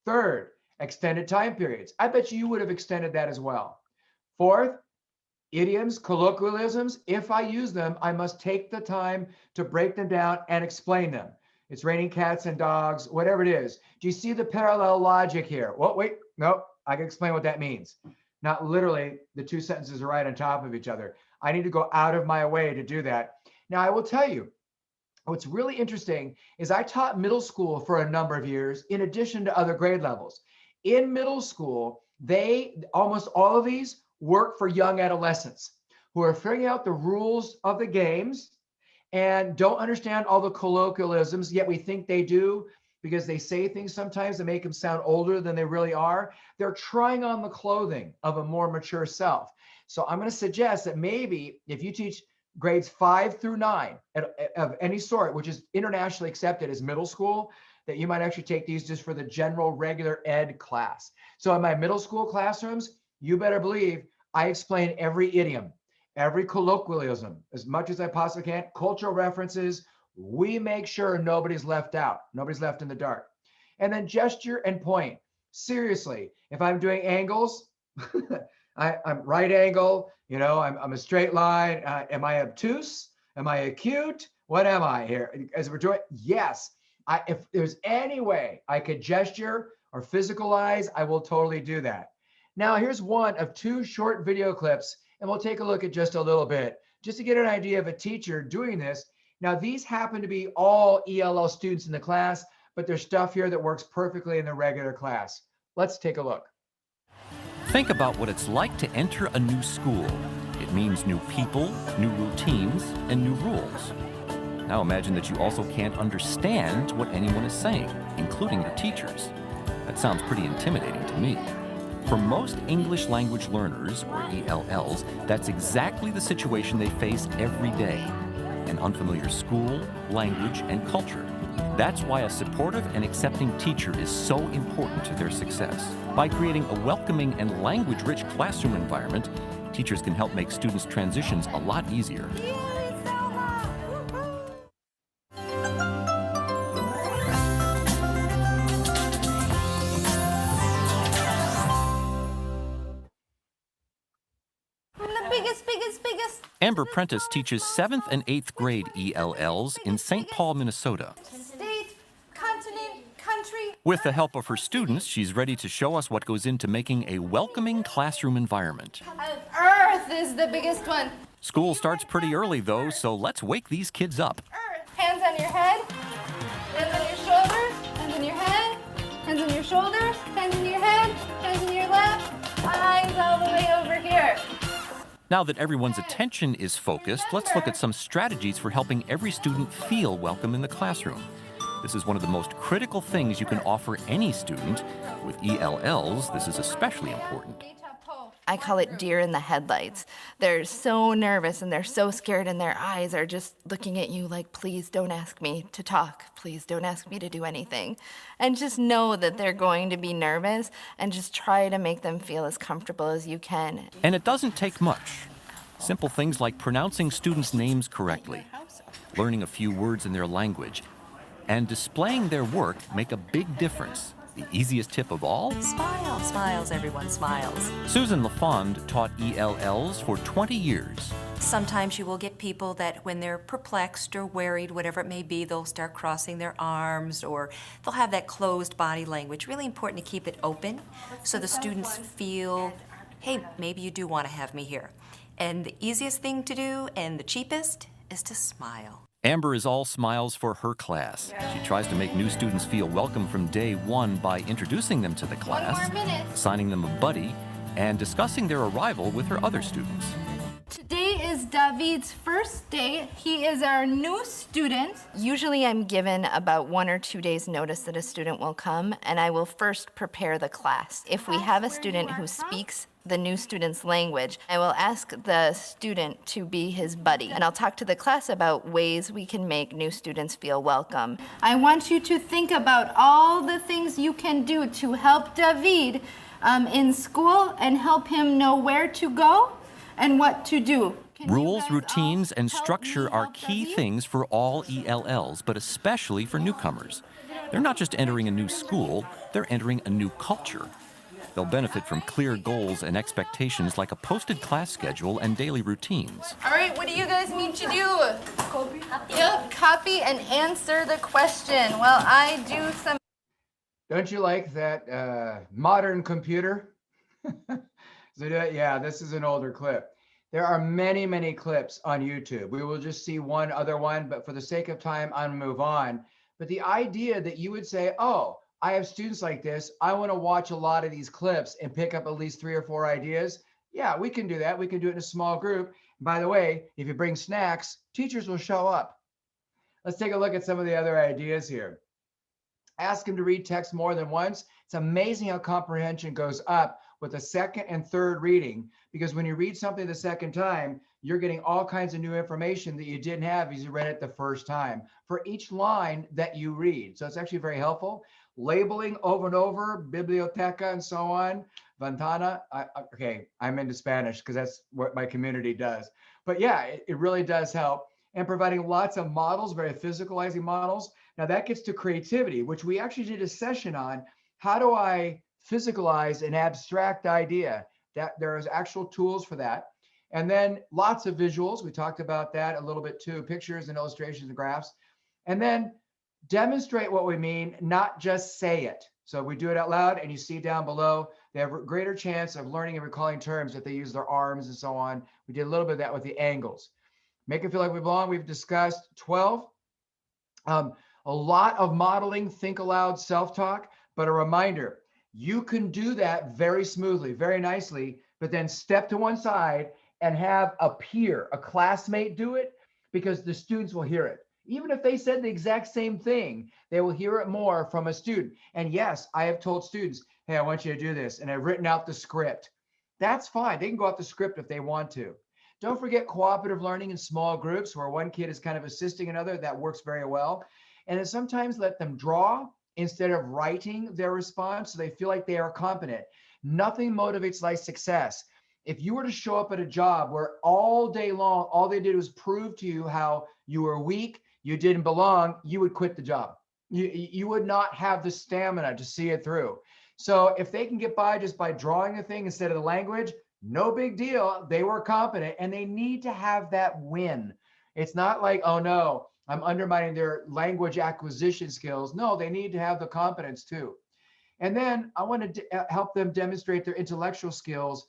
Third, extended time periods. I bet you would have extended that as well. Fourth, Idioms, colloquialisms, if I use them, I must take the time to break them down and explain them. It's raining cats and dogs, whatever it is. Do you see the parallel logic here? Well, wait, no, I can explain what that means. Not literally, the two sentences are right on top of each other. I need to go out of my way to do that. Now, I will tell you, what's really interesting is I taught middle school for a number of years in addition to other grade levels. In middle school, almost all of these work for young adolescents who are figuring out the rules of the games and don't understand all the colloquialisms, yet we think they do because they say things sometimes that make them sound older than they really are. They're trying on the clothing of a more mature self. So I'm going to suggest that maybe if you teach grades 5 through 9 of any sort, which is internationally accepted as middle school, that you might actually take these just for the general regular ed class. So in my middle school classrooms, you better believe I explain every idiom, every colloquialism, as much as I possibly can, cultural references. We make sure nobody's left out, nobody's left in the dark. And then gesture and point. Seriously, if I'm doing angles, I'm right angle, I'm a straight line. Am I obtuse? Am I acute? What am I here? As we're doing, yes. If there's any way I could gesture or physicalize, I will totally do that. Now, here's one of 2 short video clips, and we'll take a look at just a little bit, just to get an idea of a teacher doing this. Now, these happen to be all ELL students in the class, but there's stuff here that works perfectly in the regular class. Let's take a look. Think about what it's like to enter a new school. It means new people, new routines, and new rules. Now imagine that you also can't understand what anyone is saying, including the teachers. That sounds pretty intimidating to me. For most English language learners, or ELLs, that's exactly the situation they face every day. An unfamiliar school, language, and culture. That's why a supportive and accepting teacher is so important to their success. By creating a welcoming and language-rich classroom environment, teachers can help make students' transitions a lot easier. Amber Prentice teaches 7th and 8th grade ELLs in St. Paul, Minnesota. State, continent, country. With the help of her students, she's ready to show us what goes into making a welcoming classroom environment. Earth is the biggest one. School starts pretty early, though, so let's wake these kids up. Earth. Hands on your head, hands on your shoulders, hands on your head, hands on your shoulders, hands on your head, hands on your lap, eyes all the way over here. Now that everyone's attention is focused, let's look at some strategies for helping every student feel welcome in the classroom. This is one of the most critical things you can offer any student. With ELLs, this is especially important. I call it deer in the headlights. They're so nervous and they're so scared and their eyes are just looking at you like, please don't ask me to talk. Please don't ask me to do anything. And just know that they're going to be nervous and just try to make them feel as comfortable as you can. And it doesn't take much. Simple things like pronouncing students' names correctly, learning a few words in their language, and displaying their work make a big difference. The easiest tip of all? Smile. Smiles, everyone smiles. Susan LaFond taught ELLs for 20 years. Sometimes you will get people that when they're perplexed or worried, whatever it may be, they'll start crossing their arms or they'll have that closed body language. Really important to keep it open so the students feel, hey, maybe you do want to have me here. And the easiest thing to do and the cheapest is to smile. Amber is all smiles for her class. She tries to make new students feel welcome from day one by introducing them to the class, assigning them a buddy, and discussing their arrival with her other students. Today is David's first day. He is our new student. Usually I'm given about 1 or 2 days notice that a student will come, and I will first prepare the class. If we have a student who speaks the new student's language, I will ask the student to be his buddy, and I'll talk to the class about ways we can make new students feel welcome. I want you to think about all the things you can do to help David in school and help him know where to go and what to do. Rules, routines, and structure are key things for all ELLs, but especially for newcomers. They're not just entering a new school, they're entering a new culture. They'll benefit from clear goals and expectations like a posted class schedule and daily routines. All right, what do you guys need to do? Copy. Yep, copy and answer the question while I do some. Don't you like that modern computer? Yeah, this is an older clip. There are many, many clips on YouTube. We will just see one other one, but for the sake of time, I'm gonna move on. But the idea that you would say, oh, I have students like this, I want to watch a lot of these clips and pick up at least 3 or 4 ideas. Yeah, we can do that. We can do it in a small group. By the way, if you bring snacks, teachers will show up. Let's take a look at some of the other ideas here. Ask them to read text more than once. It's amazing how comprehension goes up with the second and third reading, because when you read something the second time, you're getting all kinds of new information that you didn't have as you read it the first time for each line that you read. So it's actually very helpful. Labeling over and over, biblioteca and so on, ventana. Okay, I'm into Spanish because that's what my community does. But yeah, it really does help. And providing lots of models, very physicalizing models. Now that gets to creativity, which we actually did a session on. How do I physicalize an abstract idea? That there is actual tools for that. And then lots of visuals. We talked about that a little bit too, pictures and illustrations and graphs. And then demonstrate what we mean, not just say it. So we do it out loud, and you see down below, they have a greater chance of learning and recalling terms if they use their arms and so on. We did a little bit of that with the angles. Make it feel like we belong. We've discussed 12. A lot of modeling, think aloud, self-talk, but a reminder, you can do that very smoothly, very nicely, but then step to one side and have a peer, a classmate do it, because the students will hear it. Even if they said the exact same thing, they will hear it more from a student. And yes, I have told students, hey, I want you to do this. And I've written out the script. That's fine. They can go off the script if they want to. Don't forget cooperative learning in small groups where one kid is kind of assisting another. That works very well. And then sometimes let them draw instead of writing their response so they feel like they are competent. Nothing motivates like success. If you were to show up at a job where all day long, all they did was prove to you how you were weak, you didn't belong, you would quit the job. You would not have the stamina to see it through. So if they can get by just by drawing a thing instead of the language, no big deal. They were competent, and they need to have that win. It's not like, oh no, I'm undermining their language acquisition skills. No, they need to have the competence too. And then I want to help them demonstrate their intellectual skills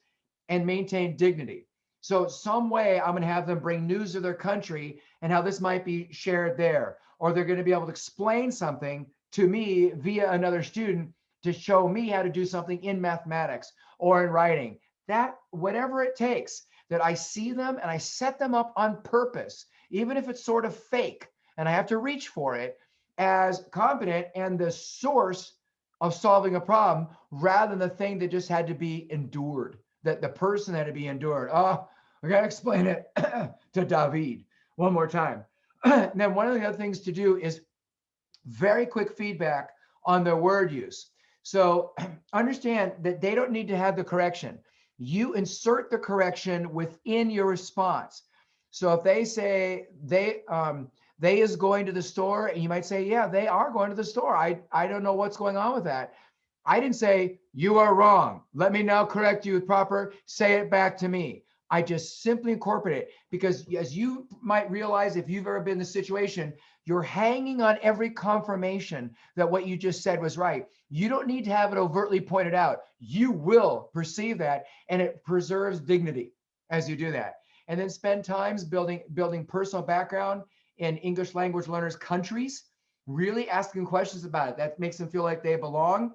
and maintain dignity. So some way I'm going to have them bring news of their country and how this might be shared there. Or they're going to be able to explain something to me via another student to show me how to do something in mathematics or in writing. That, whatever it takes, that I see them and I set them up on purpose, even if it's sort of fake and I have to reach for it, as competent and the source of solving a problem rather than the thing that just had to be endured, that the person had to be endured. Oh, I got to explain it to David one more time. And then one of the other things to do is very quick feedback on their word use. So understand that they don't need to have the correction. You insert the correction within your response. So if they say they is going to the store, and you might say, yeah, they are going to the store. I don't know what's going on with that. I didn't say, you are wrong. Let me now correct you with proper, say it back to me. I just simply incorporate it, because as you might realize, if you've ever been in the situation, you're hanging on every confirmation that what you just said was right. You don't need to have it overtly pointed out. You will perceive that, and it preserves dignity as you do that. And then spend times building personal background in English language learners' countries, really asking questions about it. That makes them feel like they belong.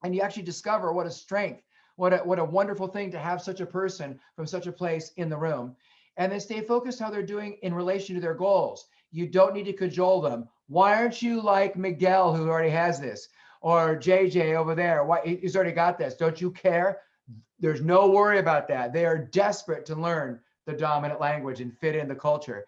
And you actually discover what a strength, what a wonderful thing to have such a person from such a place in the room. And then stay focused how they're doing in relation to their goals. You don't need to cajole them. Why aren't you like Miguel, who already has this? Or JJ over there, why he's already got this? Don't you care? There's no worry about that. They are desperate to learn the dominant language and fit in the culture.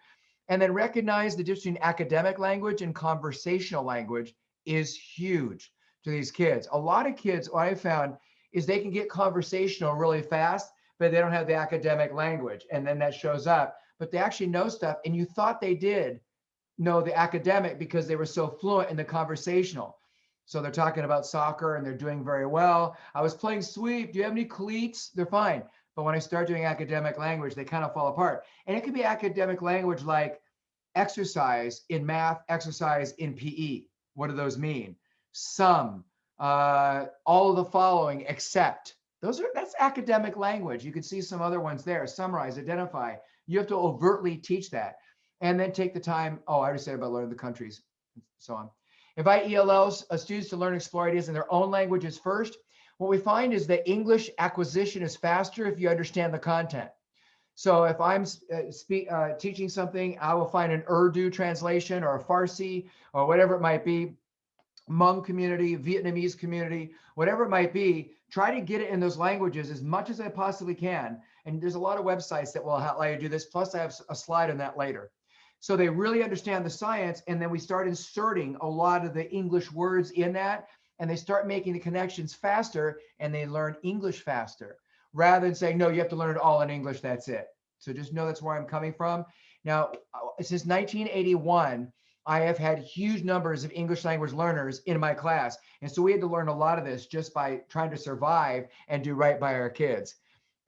And then recognize the difference between academic language and conversational language is huge to these kids. A lot of kids, what I found is they can get conversational really fast, but they don't have the academic language. And then that shows up, but they actually know stuff. And you thought they did know the academic because they were so fluent in the conversational. So they're talking about soccer and they're doing very well. I was playing sweep. Do you have any cleats? They're fine. But when I start doing academic language, they kind of fall apart. And it could be academic language like exercise in math, exercise in PE. What do those mean? Some, all of the following, except. That's academic language. You can see some other ones there. Summarize, identify. You have to overtly teach that. And then take the time. Oh, I already said about learning the countries, so on. Invite ELLs, students to learn and explore ideas in their own languages first. What we find is that English acquisition is faster if you understand the content. So if I'm teaching something, I will find an Urdu translation or a Farsi or whatever it might be, Hmong community, Vietnamese community, whatever it might be, try to get it in those languages as much as I possibly can. And there's a lot of websites that will allow you to do this. Plus I have a slide on that later. So they really understand the science. And then we start inserting a lot of the English words in that, and they start making the connections faster and they learn English faster rather than saying, no, you have to learn it all in English. That's it. So just know that's where I'm coming from. Now, since 1981, I have had huge numbers of English language learners in my class. And so we had to learn a lot of this just by trying to survive and do right by our kids.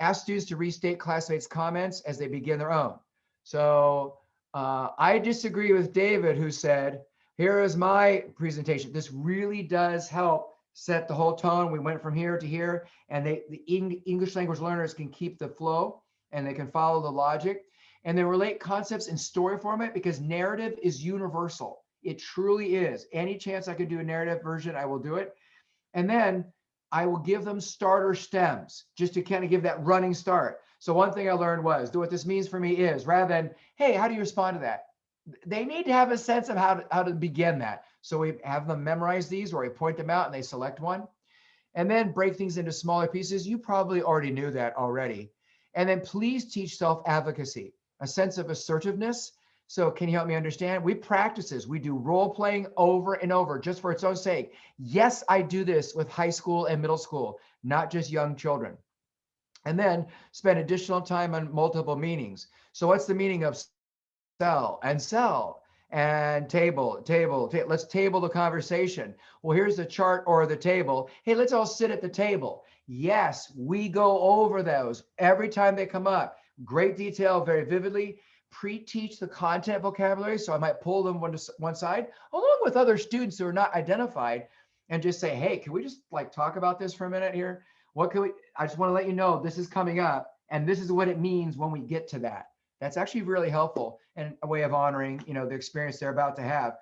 Ask students to restate classmates' comments as they begin their own. So I disagree with David, who said, here is my presentation. This really does help set the whole tone. We went from here to here, and the English language learners can keep the flow and they can follow the logic. And they relate concepts in story format because narrative is universal. It truly is. Any chance I could do a narrative version, I will do it. And then I will give them starter stems just to kind of give that running start. So one thing I learned was, what this means for me is, rather than, hey, how do you respond to that? They need to have a sense of how to begin that. So we have them memorize these, or we point them out and they select one. And then break things into smaller pieces. You probably already knew that already. And then please teach self-advocacy, a sense of assertiveness. So can you help me understand? We practice this. We do role playing over and over just for its own sake. Yes, I do this with high school and middle school, not just young children. And then spend additional time on multiple meanings. So what's the meaning of sell and table? Let's table the conversation. Well, here's the chart or the table. Hey, let's all sit at the table. Yes, we go over those every time they come up. Great detail, very vividly. Pre-teach the content vocabulary. So I might pull them one side along with other students who are not identified and just say, hey, can we just talk about this for a minute here? I just want to let you know this is coming up and this is what it means when we get to that. That's actually really helpful and a way of honoring, the experience they're about to have.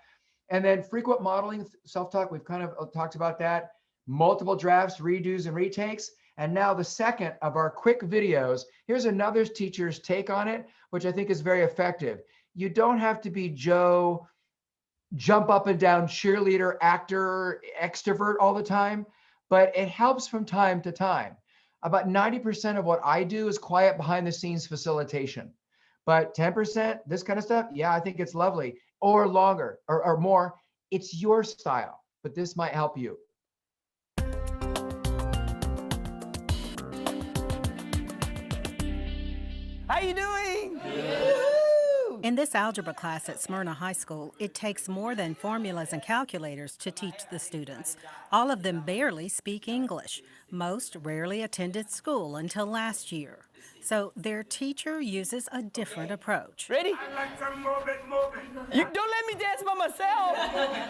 And then frequent modeling, self-talk, we've kind of talked about that. Multiple drafts, redos, and retakes. And now the second of our quick videos, here's another teacher's take on it, which I think is very effective. You don't have to be Joe, jump up and down, cheerleader, actor, extrovert all the time, but it helps from time to time. About 90% of what I do is quiet behind the scenes facilitation. But 10%, this kind of stuff, yeah, I think it's lovely. Or longer or more, it's your style, but this might help you. How you doing? In this algebra class at Smyrna High School, it takes more than formulas and calculators to teach the students. All of them barely speak English. Most rarely attended school until last year. So their teacher uses a different approach. Ready? You don't let me dance by myself.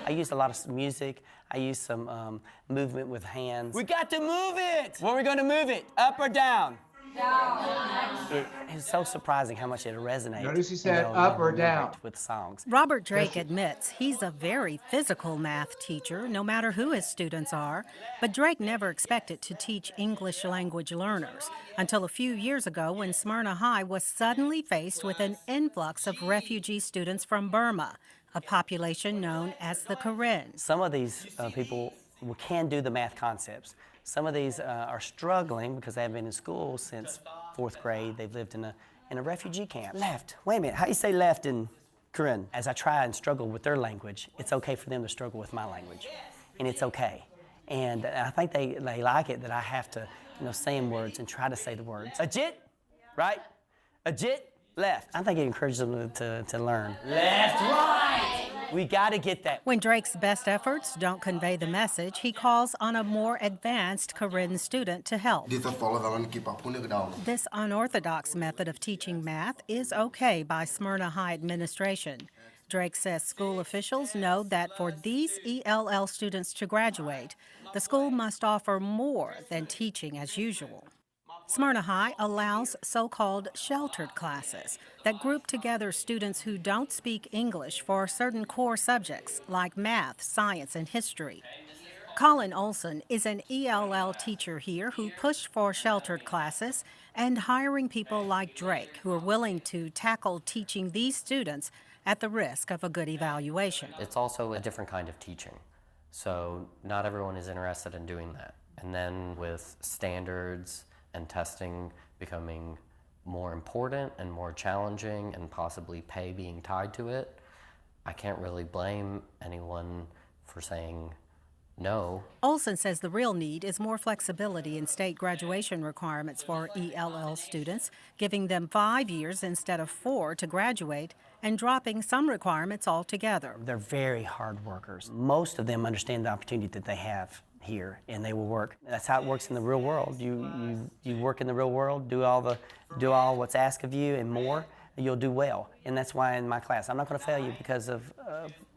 I use a lot of music. I use some movement with hands. We got to move it. Where are we going to move it? Up or down? Down. It's so surprising how much it resonates. Notice he said up or down with songs. Robert Drake admits he's a very physical math teacher, no matter who his students are. But Drake never expected to teach English language learners until a few years ago when Smyrna High was suddenly faced with an influx of refugee students from Burma, a population known as the Karen. Some of these people can do the math concepts. Some of these are struggling because they haven't been in school since 4th grade. They've lived in a refugee camp. Left. Wait a minute. How do you say left in Karen? As I try and struggle with their language, it's okay for them to struggle with my language, and it's okay. And I think they like it that I have to, say in words and try to say the words. Ajit, right? Ajit, left. I think it encourages them to learn. Left, right. We got to get that. When Drake's best efforts don't convey the message, he calls on a more advanced Karen student to help. This unorthodox method of teaching math is okay by Smyrna High administration. Drake says school officials know that for these ELL students to graduate, the school must offer more than teaching as usual. Smyrna High allows so-called sheltered classes that group together students who don't speak English for certain core subjects like math, science, and history. Colin Olson is an ELL teacher here who pushed for sheltered classes and hiring people like Drake who are willing to tackle teaching these students at the risk of a good evaluation. It's also a different kind of teaching, so not everyone is interested in doing that. And then with standards and testing becoming more important and more challenging and possibly pay being tied to it, I can't really blame anyone for saying no. Olson says the real need is more flexibility in state graduation requirements for ELL students, giving them 5 years instead of 4 to graduate and dropping some requirements altogether. They're very hard workers. Most of them understand the opportunity that they have here, and they will work. That's how it works in the real world. You work in the real world, do all what's asked of you and more, and you'll do well. And that's why in my class, I'm not going to fail you because of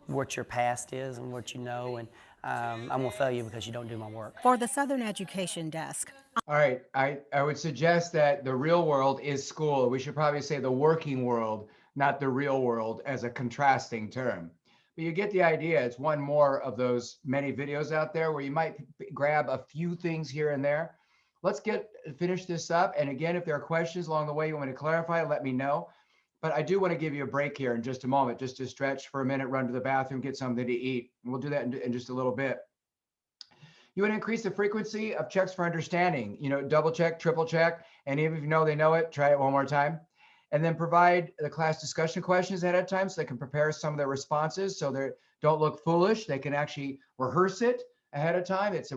what your past is and what you know, and I'm going to fail you because you don't do my work. For the Southern Education Desk. All right, I would suggest that the real world is school. We should probably say the working world, not the real world, as a contrasting term. But you get the idea. It's one more of those many videos out there where you might grab a few things here and there. Let's finish this up. And again, if there are questions along the way you want me to clarify, let me know. But I do want to give you a break here in just a moment, just to stretch for a minute, run to the bathroom, get something to eat. And we'll do that in just a little bit. You want to increase the frequency of checks for understanding, double check, triple check. And even if you know they know it, try it one more time. And then provide the class discussion questions ahead of time so they can prepare some of their responses so they don't look foolish. They can actually rehearse it ahead of time. It's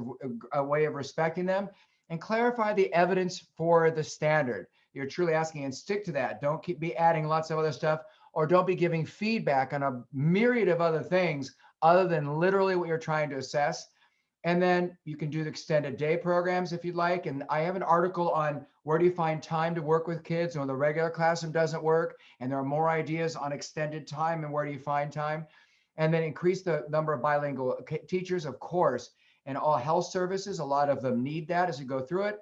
a way of respecting them. And clarify the evidence for the standard. You're truly asking, and stick to that. Don't be adding lots of other stuff, or don't be giving feedback on a myriad of other things other than literally what you're trying to assess. And then you can do the extended day programs if you'd like. And I have an article on where do you find time to work with kids when the regular classroom doesn't work. And there are more ideas on extended time and where do you find time. And then increase the number of bilingual teachers, of course, and all health services. A lot of them need that as you go through it.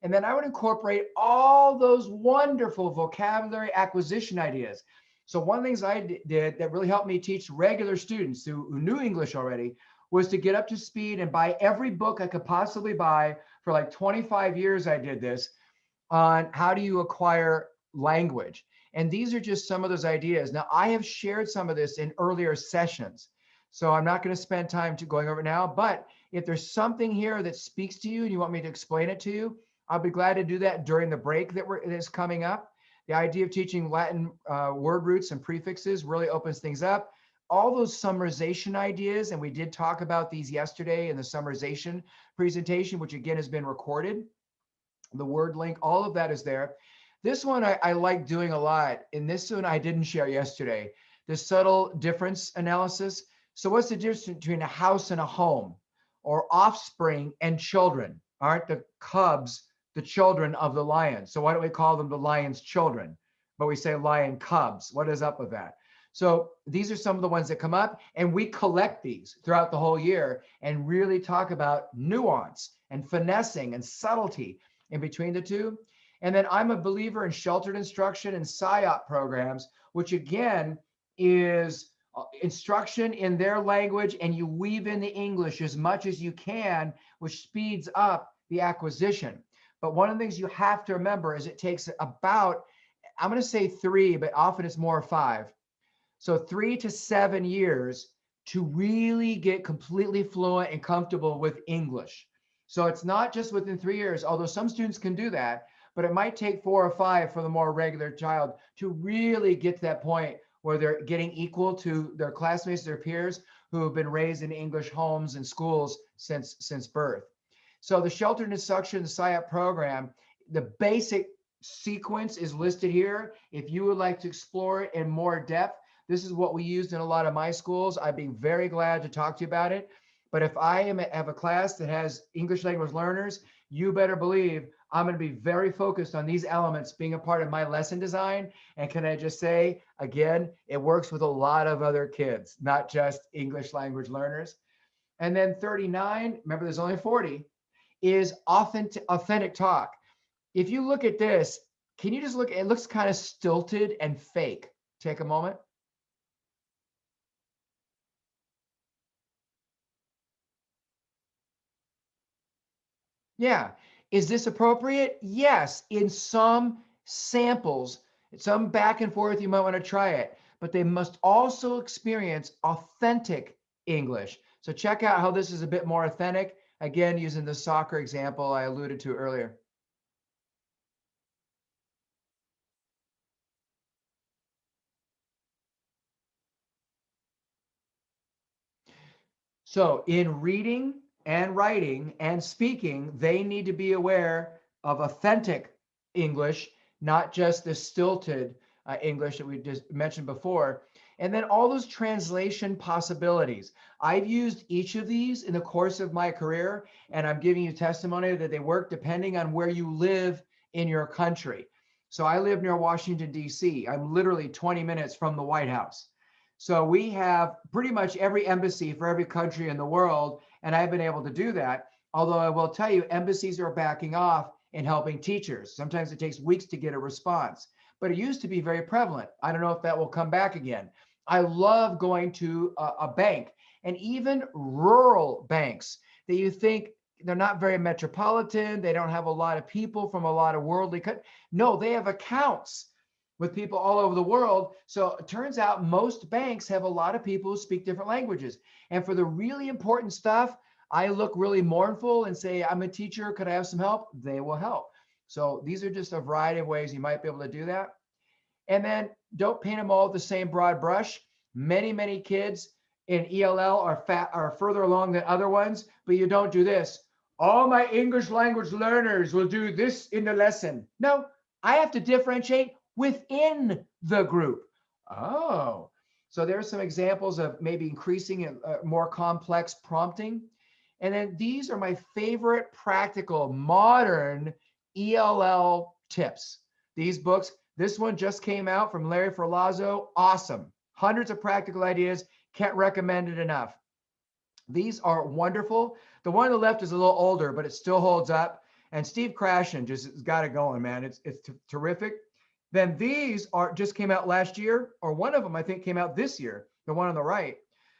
And then I would incorporate all those wonderful vocabulary acquisition ideas. So one of the things I did that really helped me teach regular students who knew English already was to get up to speed and buy every book I could possibly buy. For like 25 years, I did this on how do you acquire language. And these are just some of those ideas. Now, I have shared some of this in earlier sessions, so I'm not going to spend time going over it now. But if there's something here that speaks to you and you want me to explain it to you, I'll be glad to do that during the break that is coming up. The idea of teaching Latin word roots and prefixes really opens things up. All those summarization ideas, and we did talk about these yesterday in the summarization presentation, which again has been recorded. The word link, all of that is there. This one I like doing a lot, and this one I didn't share yesterday. The subtle difference analysis. So what's the difference between a house and a home, or offspring and children? Aren't the cubs the children of the lion? So why don't we call them the lion's children, but we say lion cubs? What is up with that? So these are some of the ones that come up, and we collect these throughout the whole year and really talk about nuance and finessing and subtlety in between the two. And then I'm a believer in sheltered instruction and SIOP programs, which again is instruction in their language, and you weave in the English as much as you can, which speeds up the acquisition. But one of the things you have to remember is it takes about, I'm going to say 3, but often it's more 5. So 3 to 7 years to really get completely fluent and comfortable with English. So it's not just within 3 years, although some students can do that, but it might take 4 or 5 for the more regular child to really get to that point where they're getting equal to their classmates, their peers who have been raised in English homes and schools since birth. So the sheltered instruction, the SIOP program, the basic sequence is listed here. If you would like to explore it in more depth, This is what we used in a lot of my schools. I'd be very glad to talk to you about it. But if I have a class that has English language learners, you better believe I'm going to be very focused on these elements being a part of my lesson design. And can I just say, again, it works with a lot of other kids, not just English language learners. And then 39, remember there's only 40, is authentic talk. If you look at this, can you just look, it looks kind of stilted and fake. Take a moment. Yeah. Is this appropriate? Yes. In some samples, some back and forth, you might want to try it, but they must also experience authentic English. So check out how this is a bit more authentic. Again, using the soccer example I alluded to earlier. So in reading and writing and speaking, they need to be aware of authentic English, not just the stilted English that we just mentioned before. And then all those translation possibilities. I've used each of these in the course of my career, and I'm giving you testimony that they work depending on where you live in your country. So I live near Washington, D.C. I'm literally 20 minutes from the White House. So we have pretty much every embassy for every country in the world, and I've been able to do that. Although I will tell you, embassies are backing off in helping teachers. Sometimes it takes weeks to get a response, but it used to be very prevalent. I don't know if that will come back again. I love going to a bank, and even rural banks that you think they're not very metropolitan, they don't have a lot of people from a lot of worldly. No, they have accounts with people all over the world. So it turns out most banks have a lot of people who speak different languages. And for the really important stuff, I look really mournful and say, I'm a teacher, could I have some help? They will help. So these are just a variety of ways you might be able to do that. And then don't paint them all with the same broad brush. Many kids in ELL are further along than other ones, but you don't do this. All my English language learners will do this in the lesson. No, I have to differentiate within the group. Oh, so there's some examples of maybe increasing more complex prompting. And then these are my favorite practical modern ELL tips. These books, this one just came out from Larry Ferlazzo. Awesome. Hundreds of practical ideas. Can't recommend it enough. These are wonderful. The one on the left is a little older, but it still holds up. And Steve Krashen just got it going, man. It's terrific. Then these are just came out last year, or one of them I think came out this year, the one on the right.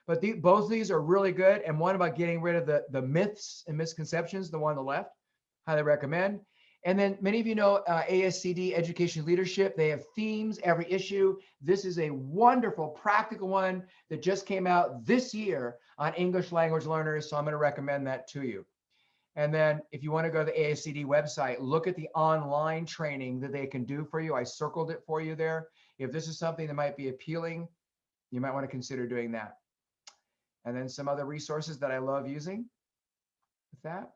But both of these are really good. And one about getting rid of the myths and misconceptions, the one on the left, highly recommend. And then many of you know ASCD, Education Leadership. They have themes every issue. This is a wonderful practical one that just came out this year on English language learners. So I'm going to recommend that to you. And then if you want to go to the ASCD website, look at the online training that they can do for you. I circled it for you there. If this is something that might be appealing, you might want to consider doing that. And then some other resources that I love using with that.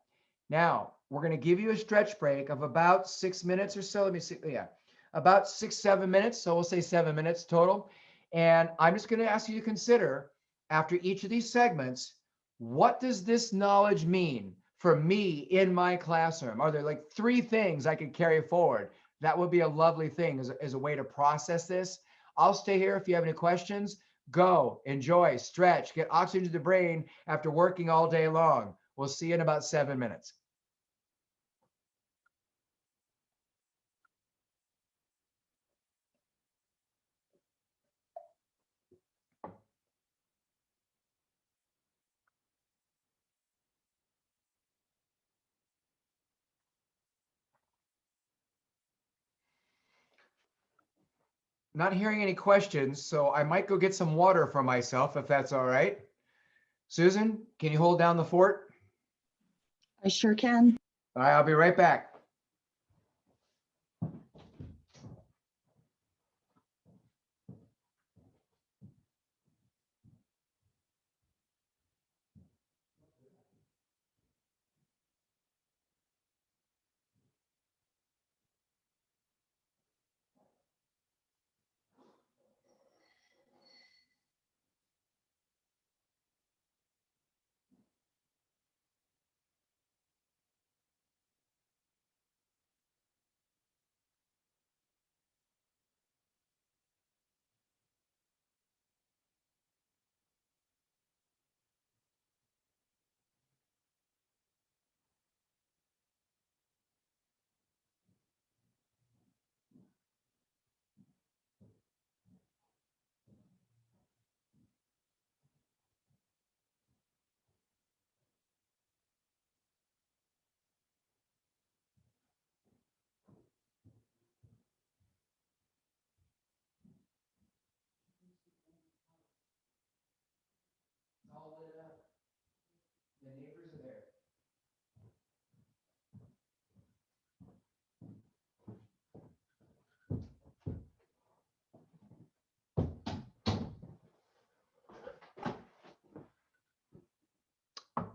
Now, we're going to give you a stretch break of about 6 minutes or so. Let me see. Yeah, about 6-7 minutes. So we'll say 7 minutes total. And I'm just going to ask you to consider after each of these segments, what does this knowledge mean for me in my classroom? Are there like 3 things I could carry forward? That would be a lovely thing as a way to process this. I'll stay here if you have any questions. Go, enjoy, stretch, get oxygen to the brain after working all day long. We'll see you in about 7 minutes. Not hearing any questions, so I might go get some water for myself if that's all right. Susan, can you hold down the fort? I sure can. All right, I'll be right back.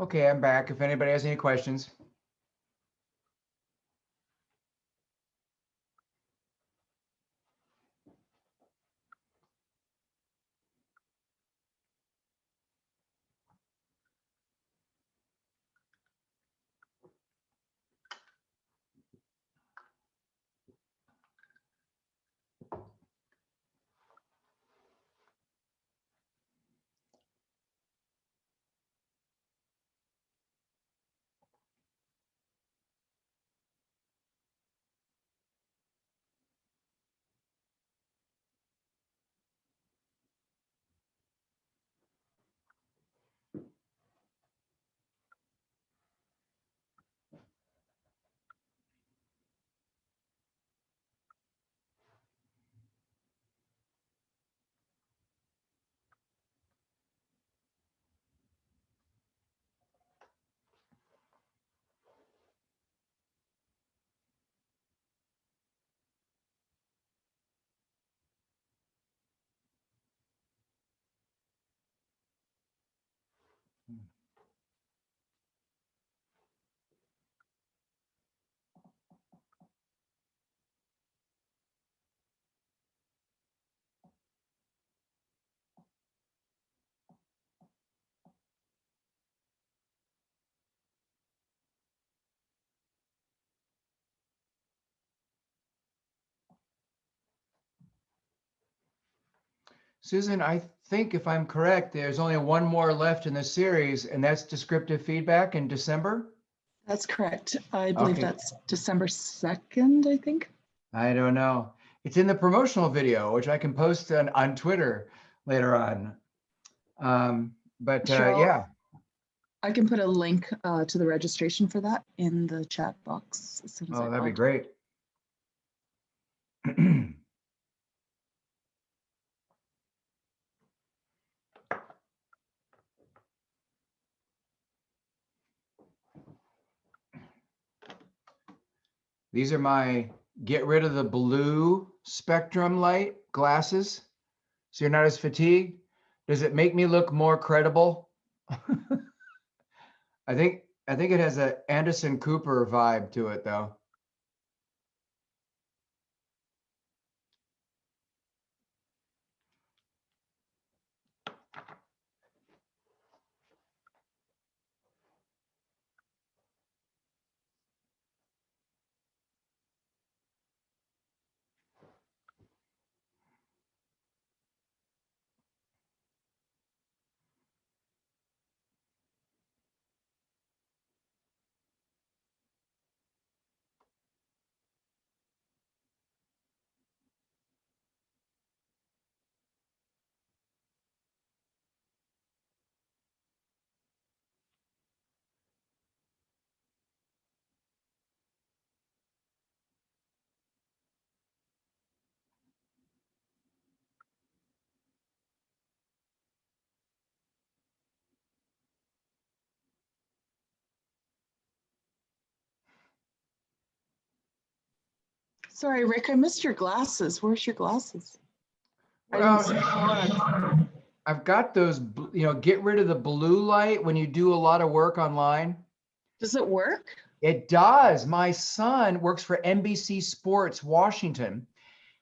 Okay, I'm back. If anybody has any questions. Susan, I think if I'm correct, there's only one more left in the series, and that's descriptive feedback in December. That's correct. I believe Okay. that's December 2nd, I think. I don't know. It's in the promotional video, which I can post on Twitter later on. Sure, Yeah. I can put a link to the registration for that in the chat box as soon as I Oh, that'd be log. great. These are my get rid of the blue spectrum light glasses, so you're not as fatigued. Does it make me look more credible? I think it has a Anderson Cooper vibe to it, though. Sorry, Rick, I missed your glasses. Where's your glasses? I didn't see. Well, I've got those, get rid of the blue light when you do a lot of work online. Does it work? It does. My son works for NBC Sports Washington.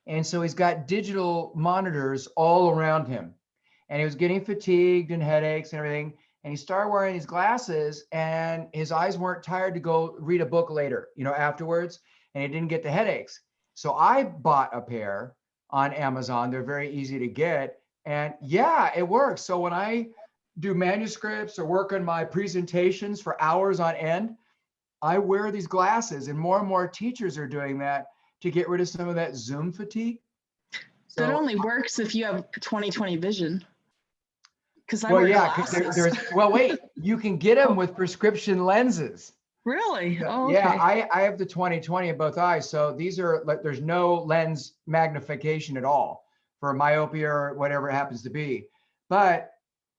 And so he's got digital monitors all around him. And he was getting fatigued and headaches and everything. And he started wearing these glasses and his eyes weren't tired to go read a book later, afterwards. And he didn't get the headaches. So I bought a pair on Amazon. They're very easy to get. And yeah, it works. So when I do manuscripts or work on my presentations for hours on end, I wear these glasses, and more teachers are doing that to get rid of some of that Zoom fatigue. So it only works if you have 20/20 vision. Because I well, wear yeah, because glasses. wait, you can get them with prescription lenses. Really? Oh, okay. Yeah, I have the 20/20 in both eyes. So these are like, there's no lens magnification at all for myopia or whatever it happens to be. But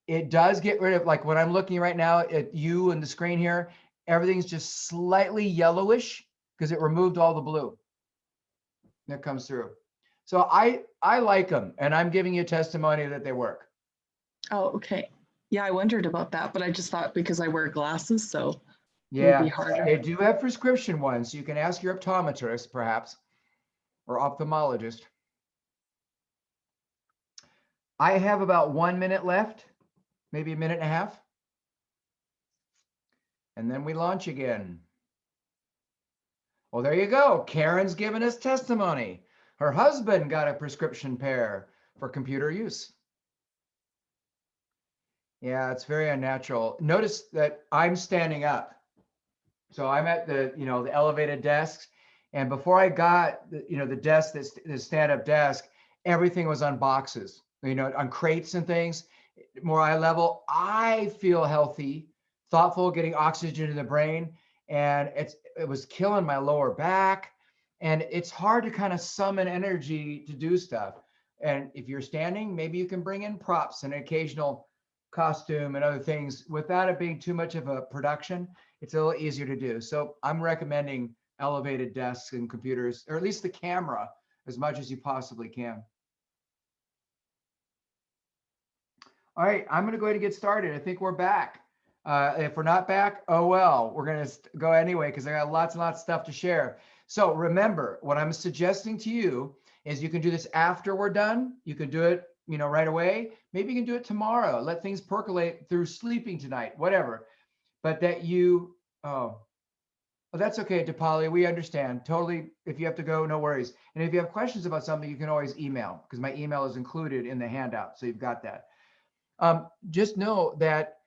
it does get rid of, like when I'm looking right now at you and the screen here, everything's just slightly yellowish because it removed all the blue that comes through. So I like them, and I'm giving you testimony that they work. Oh, okay. Yeah, I wondered about that, but I just thought because I wear glasses, so it would be Yeah, harder. they do have prescription ones. So you can ask your optometrist, perhaps, or ophthalmologist. I have about 1 minute left, maybe a minute and a half. And then we launch again. Well, there you go. Karen's giving us testimony. Her husband got a prescription pair for computer use. Yeah, it's very unnatural. Notice that I'm standing up. So I'm at the, the elevated desks. And before I got the desk, the stand-up desk, everything was on boxes, on crates and things, more eye level. I feel healthy, thoughtful, getting oxygen to the brain. And it was killing my lower back. And it's hard to kind of summon energy to do stuff. And if you're standing, maybe you can bring in props and occasional costume and other things without it being too much of a production. It's a little easier to do. So I'm recommending elevated desks and computers, or at least the camera, as much as you possibly can. All right, I'm going to go ahead and get started. I think we're back. If we're not back, oh well, we're going to go anyway because I got lots and lots of stuff to share. So remember, what I'm suggesting to you is you can do this after we're done. You can do it, right away. Maybe you can do it tomorrow. Let things percolate through sleeping tonight, whatever. But that you, well, that's okay, DePauli. We understand totally. If you have to go, no worries. And if you have questions about something, you can always email because my email is included in the handout. So you've got that. Just know that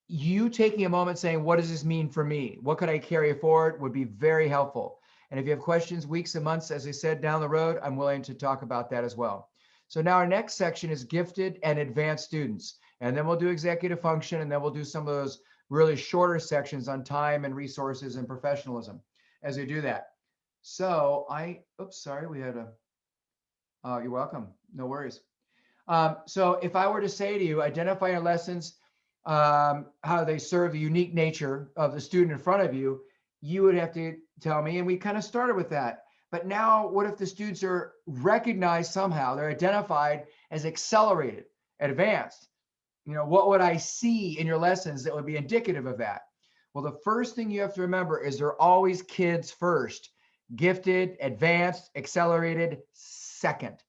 you taking a moment saying, what does this mean for me? What could I carry forward would be very helpful. And if you have questions, weeks and months, as I said, down the road, I'm willing to talk about that as well. So now our next section is gifted and advanced students. And then we'll do executive function, and then we'll do some of those really shorter sections on time and resources and professionalism as we do that. So oops, sorry, we had you're welcome, no worries. So if I were to say to you, identify your lessons, how they serve the unique nature of the student in front of you, you would have to tell me, and we kind of started with that. But now what if the students are recognized somehow, they're identified as accelerated, advanced? What would I see in your lessons that would be indicative of that? Well, the first thing you have to remember is they're always kids first, gifted, advanced, accelerated second.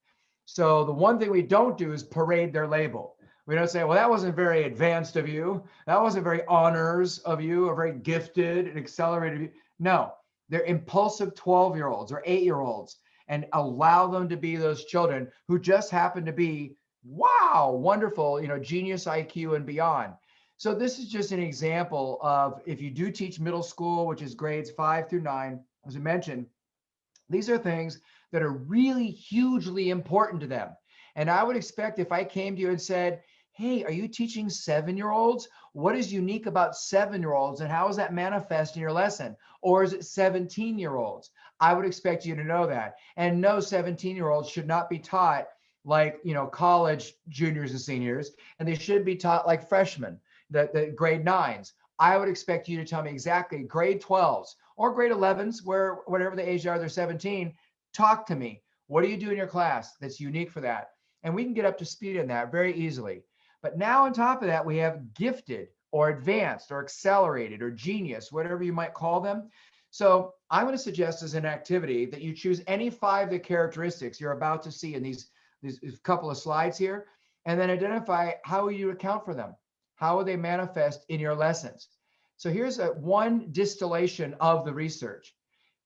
So the one thing we don't do is parade their label. We don't say, well, that wasn't very advanced of you. That wasn't very honors of you, or very gifted and accelerated of you. No, they're impulsive 12-year-olds or 8-year-olds, and allow them to be those children who just happen to be, wow, wonderful, genius IQ and beyond. So this is just an example of, if you do teach middle school, which is grades 5 through 9, as I mentioned, these are things that are really hugely important to them. And I would expect if I came to you and said, hey, are you teaching 7-year-olds? What is unique about 7-year-olds, and how is that manifest in your lesson? Or is it 17-year-olds? I would expect you to know that. And no, 17-year-olds should not be taught like, college juniors and seniors, and they should be taught like freshmen, the grade 9s. I would expect you to tell me exactly grade 12s or grade 11s, where whatever the age are, they're 17. Talk to me. What do you do in your class that's unique for that? And we can get up to speed on that very easily. But now on top of that, we have gifted or advanced or accelerated or genius, whatever you might call them. So I'm going to suggest as an activity that you choose any 5 of the characteristics you're about to see in these couple of slides here, and then identify how you account for them. How will they manifest in your lessons? So here's one distillation of the research,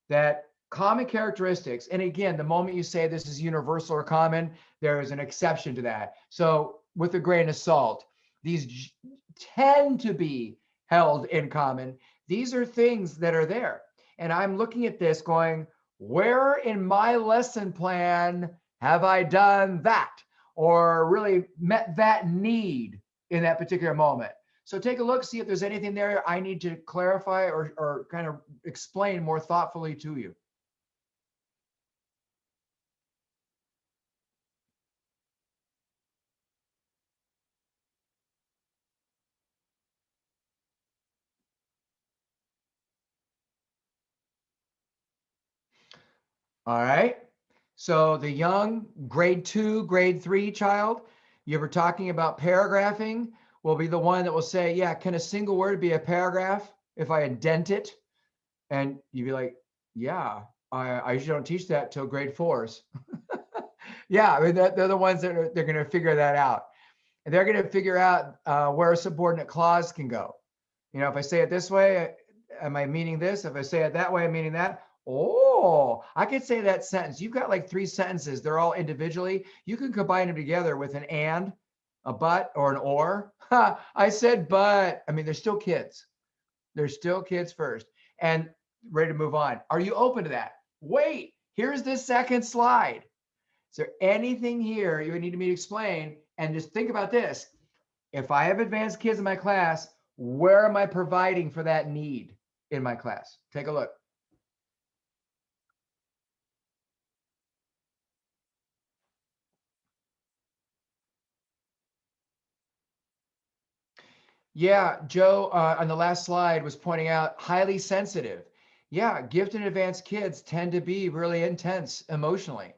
that common characteristics, and again, the moment you say this is universal or common, there is an exception to that. So with a grain of salt, these tend to be held in common. These are things that are there. And I'm looking at this going, where in my lesson plan have I done that, or really met that need in that particular moment? So take a look, see if there's anything there I need to clarify or kind of explain more thoughtfully to you. All right. So the young grade 2, grade 3 child, you were talking about paragraphing. will be the one that will say, yeah, can a single word be a paragraph if I indent it? And you'd be like, yeah, I usually don't teach that till grade 4s. Yeah, I mean, they're the ones that they're going to figure that out. And they're going to figure out where a subordinate clause can go. You know, if I say it this way, am I meaning this? If I say it that way, I'm meaning that. Oh, I could say that sentence. You've got like 3 sentences. They're all individually. You can combine them together with an and, a but, or an or. Ha, I said but. I mean, they're still kids. They're still kids first. And ready to move on. Are you open to that? Wait, here's the second slide. Is there anything here you would need me to explain? And just think about this. If I have advanced kids in my class, where am I providing for that need in my class? Take a look. Yeah, Joe on the last slide was pointing out highly sensitive. Yeah, gifted and advanced kids tend to be really intense emotionally.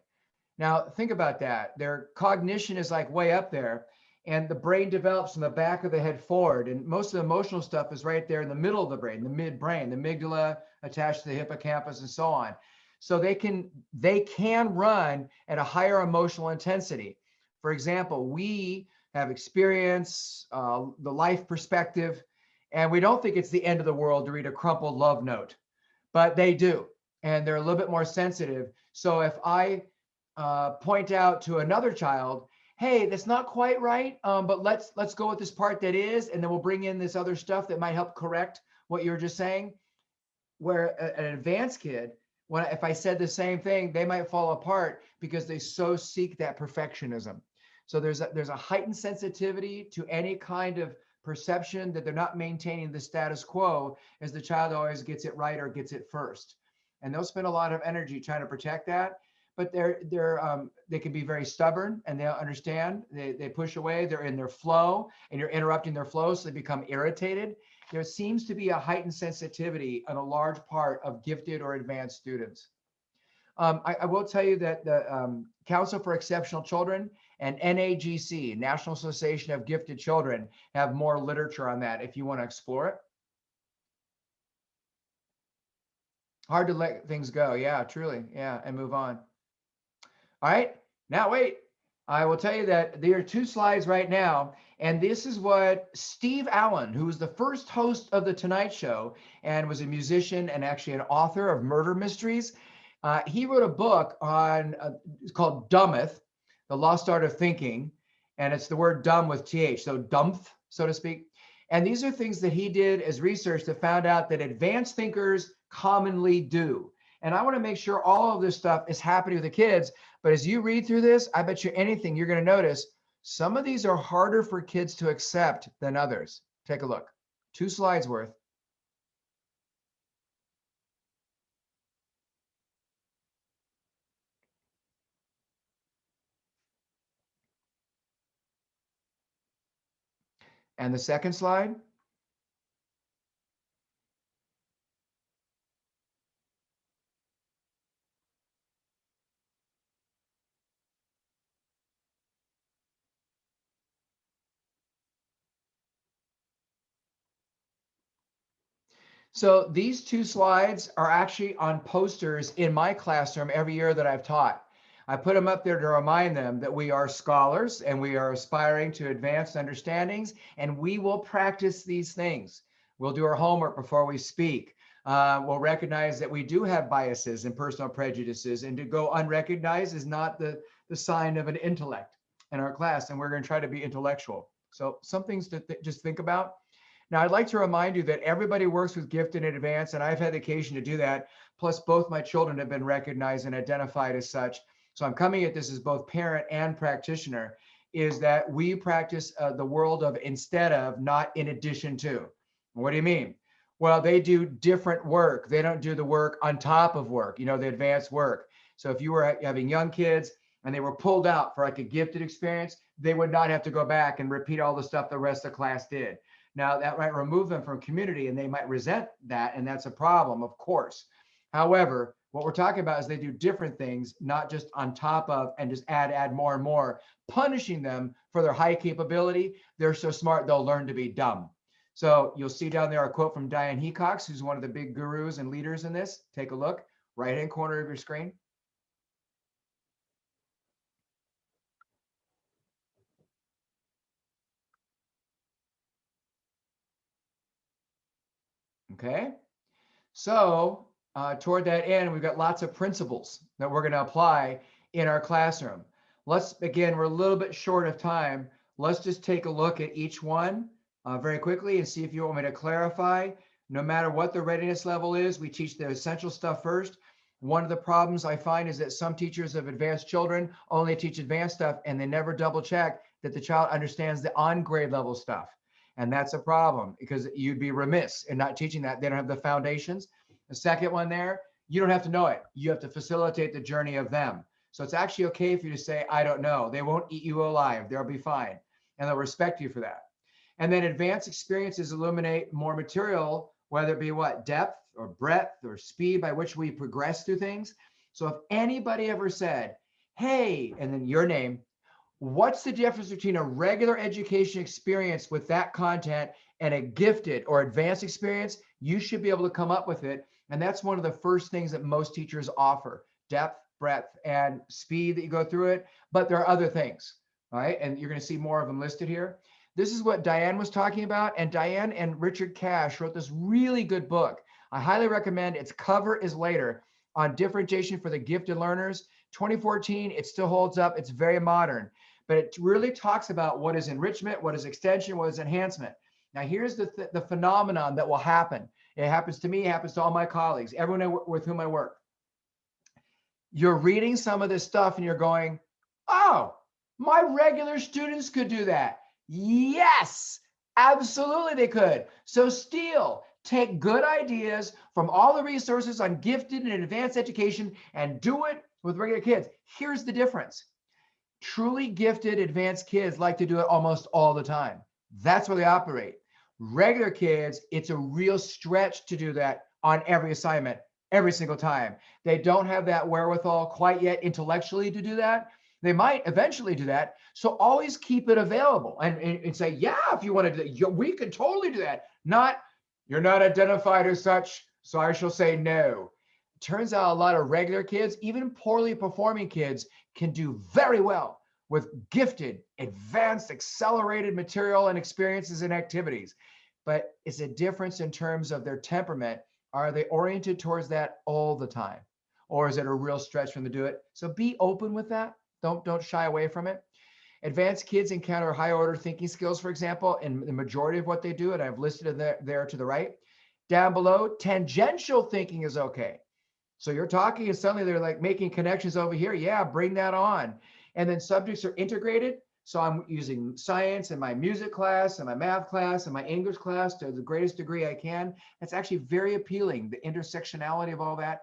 Now, think about that. Their cognition is like way up there, and the brain develops from the back of the head forward. And most of the emotional stuff is right there in the middle of the brain, the midbrain, the amygdala attached to the hippocampus and so on. So they can run at a higher emotional intensity. For example, we have experience, the life perspective, and we don't think it's the end of the world to read a crumpled love note, but they do, and they're a little bit more sensitive. So if I point out to another child, hey, that's not quite right, but let's go with this part that is, and then we'll bring in this other stuff that might help correct what you were just saying. Where an advanced kid, if I said the same thing, they might fall apart because they so seek that perfectionism. So there's a heightened sensitivity to any kind of perception that they're not maintaining the status quo, as the child always gets it right or gets it first. And they'll spend a lot of energy trying to protect that. But they can be very stubborn, and they'll understand. They push away. They're in their flow, and you're interrupting their flow, so they become irritated. There seems to be a heightened sensitivity on a large part of gifted or advanced students. I will tell you that the Council for Exceptional Children and NAGC, National Association of Gifted Children, have more literature on that if you want to explore it. Hard to let things go. Yeah, truly. Yeah, and move on. All right, now wait. I will tell you that there are 2 slides right now, and this is what Steve Allen, who was the first host of The Tonight Show and was a musician and actually an author of murder mysteries. He wrote a book on, it's called Dumbeth, The Lost Art of Thinking, and it's the word dumb with TH, so dumph, so to speak. And these are things that he did as research that found out that advanced thinkers commonly do. And I want to make sure all of this stuff is happening with the kids. But as you read through this, I bet you anything you're going to notice some of these are harder for kids to accept than others. Take a look. 2 slides worth. And the second slide. So these 2 slides are actually on posters in my classroom every year that I've taught. I put them up there to remind them that we are scholars and we are aspiring to advanced understandings, and we will practice these things. We'll do our homework before we speak. We'll recognize that we do have biases and personal prejudices, and to go unrecognized is not the sign of an intellect in our class, and we're going to try to be intellectual. So some things to just think about. Now, I'd like to remind you that everybody works with gifted and advanced, and I've had the occasion to do that. Plus, both my children have been recognized and identified as such. So I'm coming at this as both parent and practitioner, is that we practice the world of instead of, not in addition to. What do you mean? Well, they do different work. They don't do the work on top of work, the advanced work. So if you were having young kids and they were pulled out for like a gifted experience, they would not have to go back and repeat all the stuff the rest of the class did. Now, that might remove them from community and they might resent that, and that's a problem, of course. However, What we're talking about is they do different things, not just on top of and just add more and more, punishing them for their high capability. They're so smart, they'll learn to be dumb. So you'll see down there a quote from Diane Hecox, who's one of the big gurus and leaders in this. Take a look, right-hand corner of your screen. Okay, so toward that end, we've got lots of principles that we're going to apply in our classroom. Again, we're a little bit short of time. Let's just take a look at each one very quickly and see if you want me to clarify. No matter what the readiness level is, we teach the essential stuff first. One of the problems I find is that some teachers of advanced children only teach advanced stuff and they never double check that the child understands the on grade level stuff. And that's a problem because you'd be remiss in not teaching that. They don't have the foundations. The second one there, you don't have to know it. You have to facilitate the journey of them. So it's actually okay for you to say, I don't know. They won't eat you alive. They'll be fine. And they'll respect you for that. And then advanced experiences illuminate more material, whether it be what, depth or breadth or speed by which we progress through things. So if anybody ever said, hey, and then your name, what's the difference between a regular education experience with that content and a gifted or advanced experience? You should be able to come up with it. And that's one of the first things that most teachers offer: depth, breadth, and speed that you go through it. But there are other things, all right? And you're going to see more of them listed here. This is what Diane was talking about. And Diane and Richard Cash wrote this really good book. I highly recommend. Its cover is later, on differentiation for the gifted learners. 2014, it still holds up. It's very modern, but it really talks about what is enrichment, what is extension, what is enhancement. Now, here's the phenomenon that will happen. It happens to me, it happens to all my colleagues, everyone with whom I work. You're reading some of this stuff and you're going, oh, my regular students could do that. Yes, absolutely they could. So steal, take good ideas from all the resources on gifted and advanced education and do it with regular kids. Here's the difference. Truly gifted advanced kids like to do it almost all the time. That's where they operate. Regular kids, it's a real stretch to do that on every assignment, every single time. They don't have that wherewithal quite yet intellectually to do that. They might eventually do that. So always keep it available and say, yeah, if you want to do that, we could totally do that. Not, you're not identified as such, so I shall say no. Turns out a lot of regular kids, even poorly performing kids, can do very well with gifted, advanced, accelerated material and experiences and activities. But it's a difference in terms of their temperament. Are they oriented towards that all the time? Or is it a real stretch for them to do it? So be open with that. Don't shy away from it. Advanced kids encounter high order thinking skills, for example, in the majority of what they do, and I've listed it there to the right. Down below, tangential thinking is okay. So you're talking and suddenly they're like making connections over here. Yeah, bring that on. And then subjects are integrated. So I'm using science in my music class and my math class and my English class to the greatest degree I can. That's actually very appealing, the intersectionality of all that.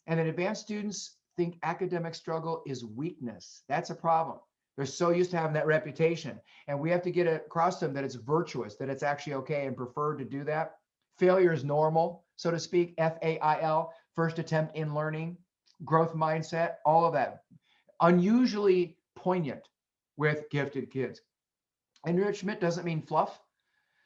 And then advanced students think academic struggle is weakness. That's a problem. They're so used to having that reputation. And we have to get across to them that it's virtuous, that it's actually okay and preferred to do that. Failure is normal, so to speak, FAIL, first attempt in learning, growth mindset, all of that. Unusually poignant with gifted kids. Enrichment doesn't mean fluff.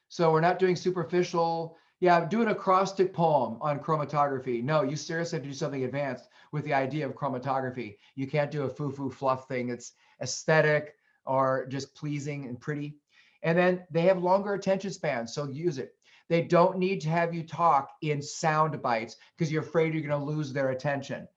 So we're not doing superficial, do an acrostic poem on chromatography. No, you seriously have to do something advanced with the idea of chromatography. You can't do a foo-foo fluff thing. It's aesthetic or just pleasing and pretty. And then they have longer attention spans, so use it. They don't need to have you talk in sound bites because you're afraid you're going to lose their attention.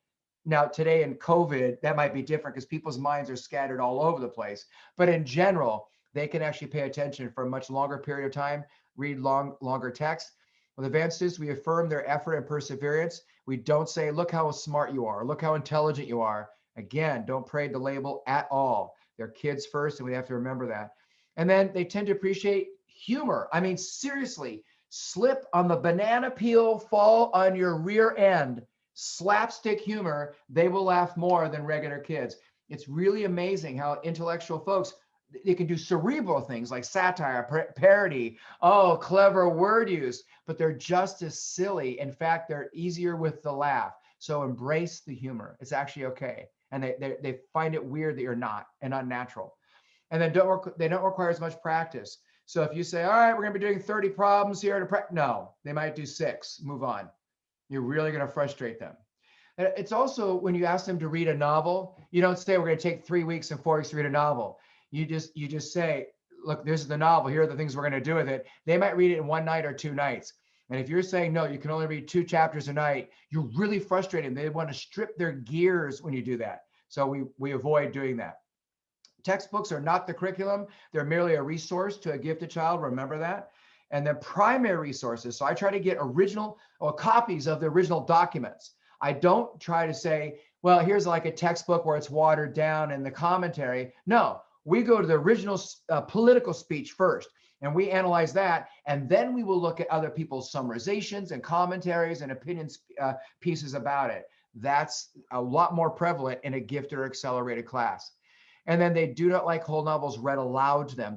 Now, today in COVID, that might be different because people's minds are scattered all over the place. But in general, they can actually pay attention for a much longer period of time, read longer text. With advanced students, we affirm their effort and perseverance. We don't say, look how smart you are, look how intelligent you are. Again, don't parade the label at all. They're kids first, and we have to remember that. And then they tend to appreciate humor. I mean, seriously, slip on the banana peel, fall on your rear end, slapstick humor, they will laugh more than regular kids. It's really amazing how intellectual folks, they can do cerebral things like satire, parody, clever word use, but they're just as silly. In fact, they're easier with the laugh. So embrace the humor. It's actually okay. And they find it weird that you're not and unnatural. And then they don't require as much practice. So if you say, all right, we're going to be doing 30 problems here to practice, no, they might do 6, move on. You're really going to frustrate them. And it's also when you ask them to read a novel, you don't say we're going to take 3 weeks and 4 weeks to read a novel. You just say, look, this is the novel. Here are the things we're going to do with it. They might read it in 1 night or 2 nights. And if you're saying, no, you can only read 2 chapters a night, you're really frustrating. They want to strip their gears when you do that. So we avoid doing that. Textbooks are not the curriculum. They're merely a resource to a gifted child. Remember that. And then primary resources. So I try to get original or copies of the original documents. I don't try to say, well, here's like a textbook where it's watered down in the commentary. No, we go to the original political speech first, and we analyze that. And then we will look at other people's summarizations and commentaries and opinions pieces about it. That's a lot more prevalent in a gifted or accelerated class. And then they do not like whole novels read aloud to them.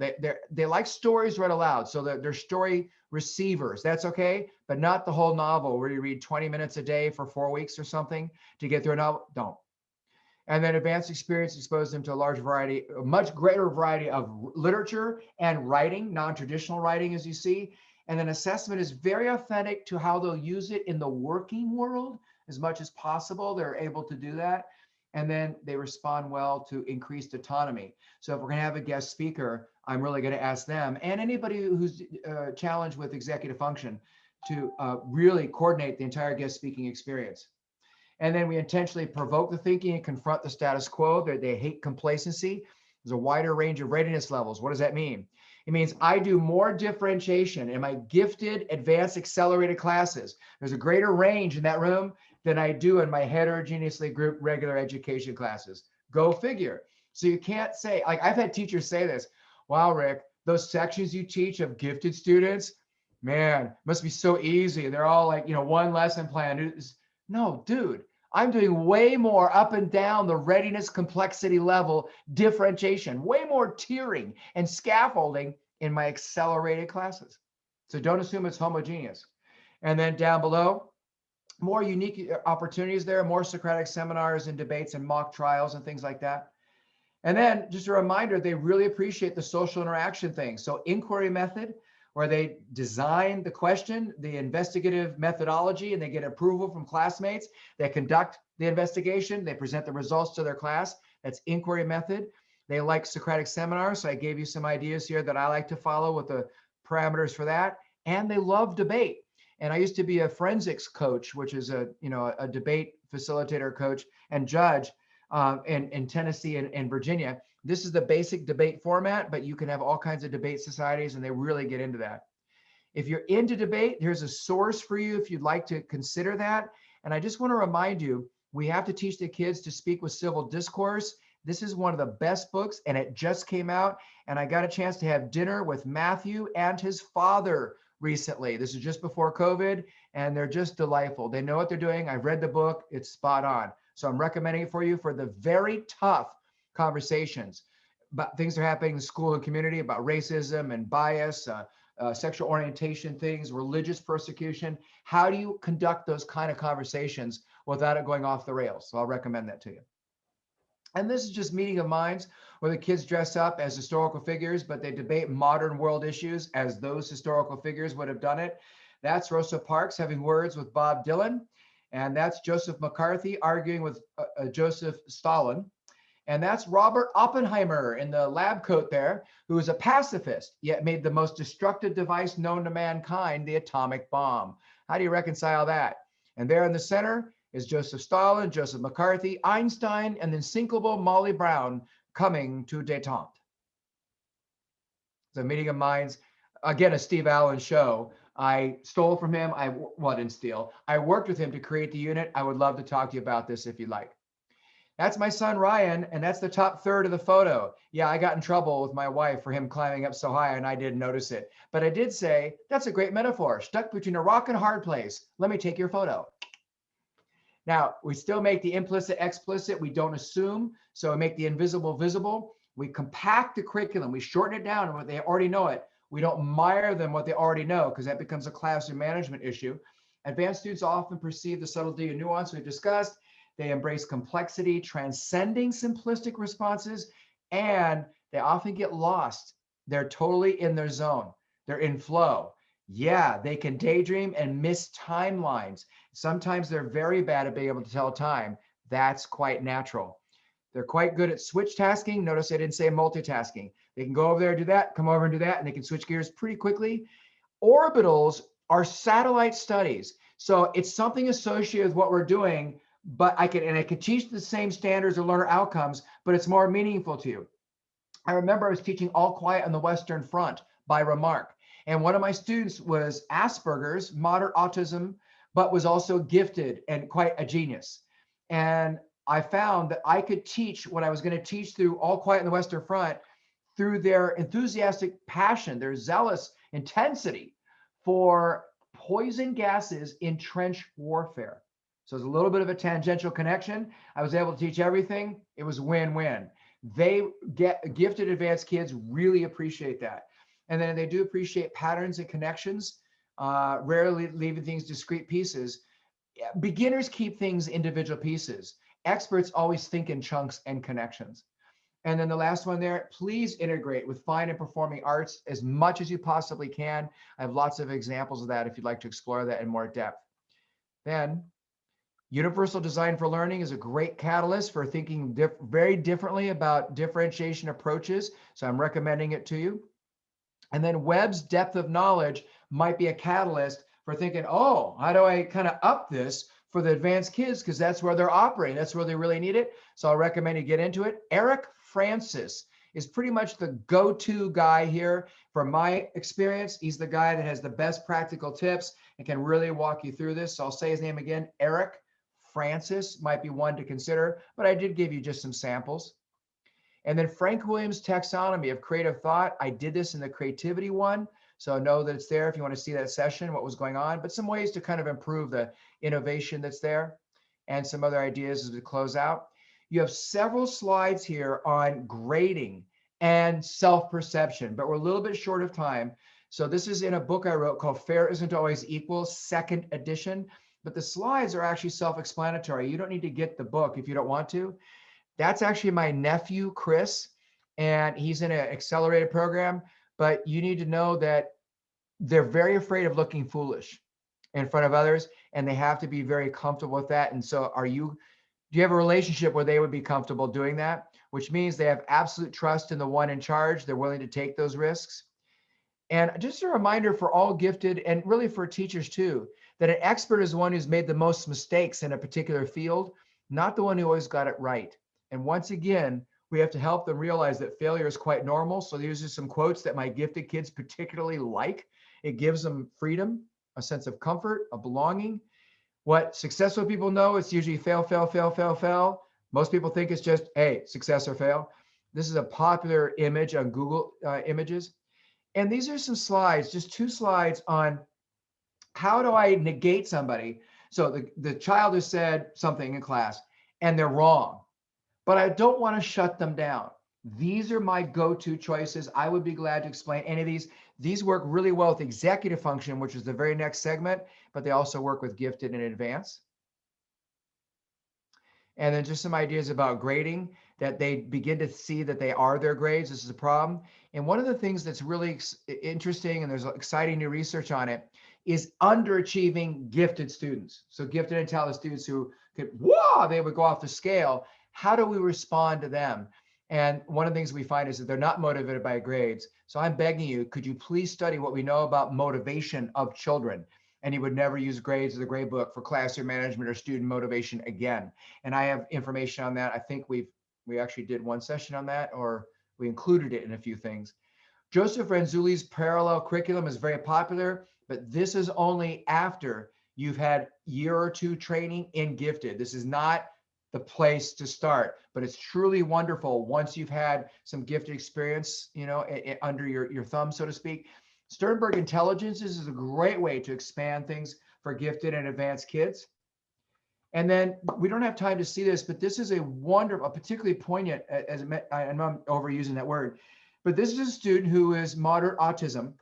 They like stories read aloud. So they're story receivers. That's okay, but not the whole novel where you read 20 minutes a day for 4 weeks or something to get through a novel. Don't. And then advanced experience exposes them to a much greater variety of literature and writing, non-traditional writing, as you see. And then assessment is very authentic to how they'll use it in the working world as much as possible. They're able to do that. And then they respond well to increased autonomy. So if we're going to have a guest speaker, I'm really going to ask them and anybody who's challenged with executive function to really coordinate the entire guest speaking experience. And then we intentionally provoke the thinking and confront the status quo. They hate complacency. There's a wider range of readiness levels. What does that mean? It means I do more differentiation in my gifted, advanced, accelerated classes. There's a greater range in that room than I do in my heterogeneously grouped regular education classes. Go figure. So you can't say, like I've had teachers say this, wow, Rick, those sections you teach of gifted students, man, must be so easy. They're all like, one lesson plan. No, dude, I'm doing way more up and down the readiness complexity level differentiation, way more tiering and scaffolding in my accelerated classes. So don't assume it's homogeneous. And then down below, more unique opportunities there, more Socratic seminars and debates and mock trials and things like that. And then just a reminder, they really appreciate the social interaction thing. So inquiry method, where they design the question, the investigative methodology, and they get approval from classmates. They conduct the investigation. They present the results to their class. That's inquiry method. They like Socratic seminars. So I gave you some ideas here that I like to follow with the parameters for that. And they love debate. And I used to be a forensics coach, which is a debate facilitator coach and judge in Tennessee and Virginia. This is the basic debate format, but you can have all kinds of debate societies and they really get into that. If you're into debate, here's a source for you if you'd like to consider that. And I just want to remind you, we have to teach the kids to speak with civil discourse. This is one of the best books and it just came out. And I got a chance to have dinner with Matthew and his father recently. This is just before COVID and they're just delightful. They know what they're doing. I've read the book. It's spot on. So I'm recommending it for you for the very tough conversations about things that are happening in the school and community about racism and bias, sexual orientation things, religious persecution. How do you conduct those kind of conversations without it going off the rails? So I'll recommend that to you. And this is just meeting of minds where the kids dress up as historical figures, but they debate modern world issues as those historical figures would have done it. That's Rosa Parks having words with Bob Dylan. And that's Joseph McCarthy arguing with Joseph Stalin. And that's Robert Oppenheimer in the lab coat there, who is a pacifist, yet made the most destructive device known to mankind, the atomic bomb. How do you reconcile that? And there in the center is Joseph Stalin, Joseph McCarthy, Einstein, and then sinkable Molly Brown coming to détente. The meeting of minds, again, a Steve Allen show. I stole from him. Didn't steal. I worked with him to create the unit. I would love to talk to you about this if you'd like. That's my son, Ryan, and that's the top third of the photo. Yeah, I got in trouble with my wife for him climbing up so high and I didn't notice it. But I did say, that's a great metaphor. Stuck between a rock and a hard place. Let me take your photo. Now, we still make the implicit explicit. We don't assume. So we make the invisible visible. We compact the curriculum. We shorten it down to what they already know it. We don't mire them what they already know because that becomes a classroom management issue. Advanced students often perceive the subtlety and nuance we've discussed. They embrace complexity, transcending simplistic responses, and they often get lost. They're totally in their zone. They're in flow. Yeah, they can daydream and miss timelines. Sometimes they're very bad at being able to tell time. That's quite natural. They're quite good at switch tasking. Notice I didn't say multitasking. They can go over there, do that, come over and do that, and they can switch gears pretty quickly. Orbitals are satellite studies. So it's something associated with what we're doing, but I could teach the same standards or learner outcomes, but it's more meaningful to you. I remember I was teaching All Quiet on the Western Front by Remark. And one of my students was Asperger's, moderate autism, but was also gifted and quite a genius. And I found that I could teach what I was going to teach through All Quiet on the Western Front through their enthusiastic passion, their zealous intensity for poison gases in trench warfare. So it's a little bit of a tangential connection. I was able to teach everything. It was win-win. They get gifted advanced kids really appreciate that. And then they do appreciate patterns and connections, rarely leaving things discrete pieces. Beginners keep things individual pieces. Experts always think in chunks and connections. And then the last one there, please integrate with fine and performing arts as much as you possibly can. I have lots of examples of that if you'd like to explore that in more depth. Then universal design for learning is a great catalyst for thinking very differently about differentiation approaches. So I'm recommending it to you. And then Webb's depth of knowledge might be a catalyst for thinking, oh, how do I kind of up this for the advanced kids? Because that's where they're operating. That's where they really need it. So I'll recommend you get into it. Eric Francis is pretty much the go-to guy here. From my experience, he's the guy that has the best practical tips and can really walk you through this. So I'll say his name again. Eric Francis might be one to consider, but I did give you just some samples. And then Frank Williams' taxonomy of creative thought. I did this in the creativity one. So know that it's there if you want to see that session, what was going on, but some ways to kind of improve the innovation that's there and some other ideas as we close out. You have several slides here on grading and self-perception, but we're a little bit short of time. So this is in a book I wrote called Fair Isn't Always Equal, 2nd edition, but the slides are actually self-explanatory. You don't need to get the book if you don't want to. That's actually my nephew, Chris, and he's in an accelerated program, but you need to know that they're very afraid of looking foolish in front of others, and they have to be very comfortable with that. And so do you have a relationship where they would be comfortable doing that, which means they have absolute trust in the one in charge. They're willing to take those risks. And just a reminder for all gifted and really for teachers too, that an expert is the one who's made the most mistakes in a particular field, not the one who always got it right. And once again, we have to help them realize that failure is quite normal. So these are some quotes that my gifted kids particularly like. It gives them freedom, a sense of comfort, a belonging. What successful people know, it's usually fail, fail, fail, fail, fail. Most people think it's just, hey, success or fail. This is a popular image on Google Images. And these are some slides, just 2 slides on how do I negate somebody. So the child has said something in class and they're wrong, but I don't want to shut them down. These are my go-to choices. I would be glad to explain any of these. These work really well with executive function, which is the very next segment, but they also work with gifted and advanced. And then just some ideas about grading, that they begin to see that they are their grades. This is a problem. And one of the things that's really interesting, and there's exciting new research on it, is underachieving gifted students. So gifted and talented students who could, they would go off the scale. How do we respond to them? And one of the things we find is that they're not motivated by grades. So I'm begging you, could you please study what we know about motivation of children? And you would never use grades or the grade book for classroom management or student motivation again. And I have information on that. I think we actually did one session on that, or we included it in a few things. Joseph Renzulli's parallel curriculum is very popular, but this is only after you've had year or 2 training in gifted. This is not the place to start, but it's truly wonderful once you've had some gifted experience, under your thumb, so to speak. Sternberg Intelligences is a great way to expand things for gifted and advanced kids. And then we don't have time to see this, but this is a particularly poignant, I'm overusing that word, but this is a student who is moderate autism,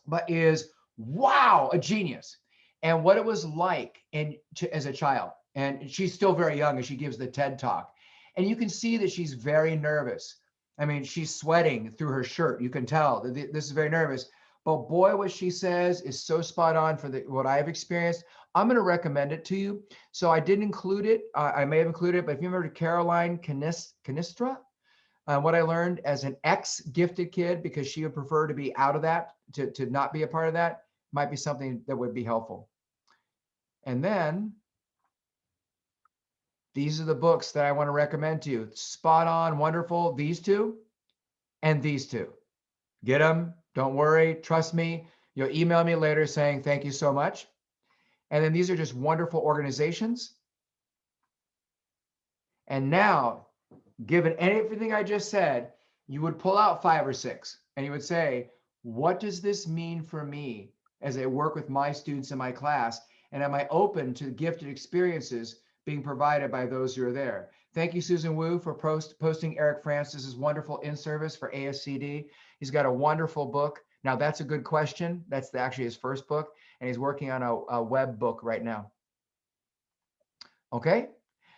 but is, a genius. and what it was like as a child. And she's still very young as she gives the TED Talk. And you can see that she's very nervous. I mean, she's sweating through her shirt. You can tell that this is very nervous. But boy, what she says is so spot on for what I've experienced. I'm going to recommend it to you. So I didn't include it. I may have included it, but if you remember Caroline Canistra, what I learned as an ex-gifted kid, because she would prefer to be out of that, to not be a part of that, might be something that would be helpful. And then these are the books that I want to recommend to you. Spot on, wonderful. These two and these two. Get them. Don't worry. Trust me. You'll email me later saying thank you so much. And then these are just wonderful organizations. And now, given everything I just said, you would pull out 5 or 6 and you would say, what does this mean for me as I work with my students in my class? And am I open to gifted experiences being provided by those who are there? Thank you, Susan Wu, for posting Eric Francis's wonderful in-service for ASCD. He's got a wonderful book. Now, that's a good question. That's actually his first book, and he's working on a web book right now. Okay,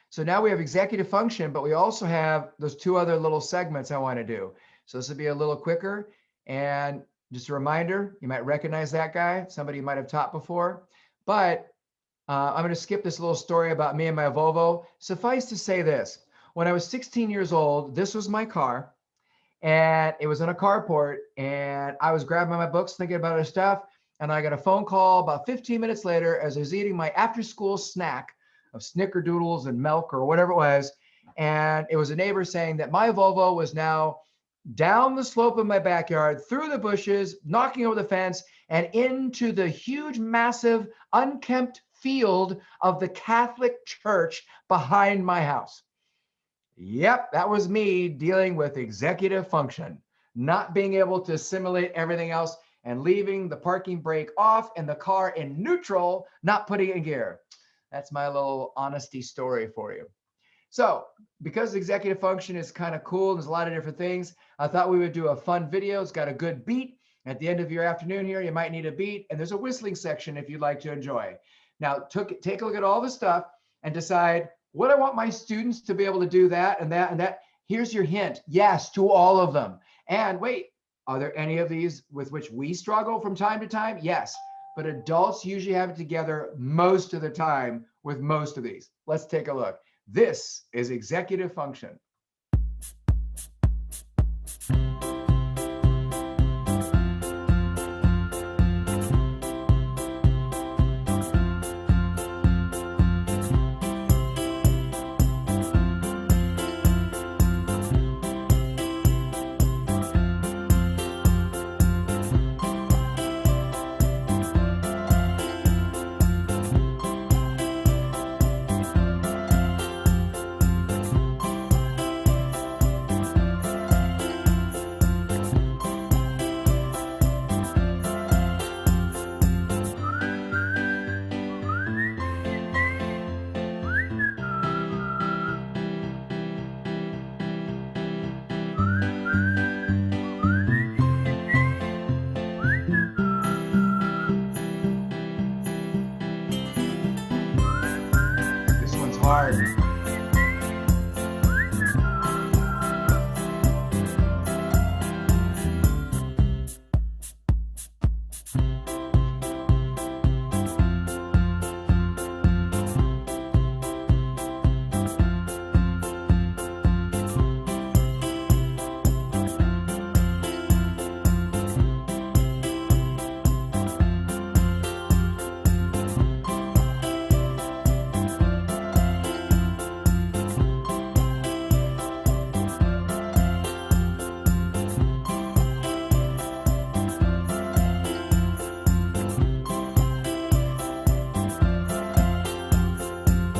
so now we have executive function, but we also have those 2 other little segments I want to do. So this will be a little quicker. And just a reminder, you might recognize that guy, somebody you might have taught before. But I'm going to skip this little story about me and my Volvo. Suffice to say this: when I was 16 years old, this was my car, and it was in a carport, and I was grabbing my books, thinking about other stuff, and I got a phone call about 15 minutes later as I was eating my after-school snack of snickerdoodles and milk or whatever it was, and it was a neighbor saying that my Volvo was now down the slope of my backyard, through the bushes, knocking over the fence, and into the huge, massive, unkempt field of the Catholic Church behind my house. Yep, that was me dealing with executive function, not being able to assimilate everything else and leaving the parking brake off and the car in neutral, not putting it in gear. That's my little honesty story for you. So because executive function is kind of cool, there's a lot of different things, I thought we would do a fun video. It's got a good beat. At the end of your afternoon here, you might need a beat, and there's a whistling section if you'd like to enjoy. Now, take a look at all the stuff and decide what I want my students to be able to do, that and that and that. Here's your hint. Yes, to all of them. And wait, are there any of these with which we struggle from time to time? Yes, but adults usually have it together most of the time with most of these. Let's take a look. This is executive function. Hard.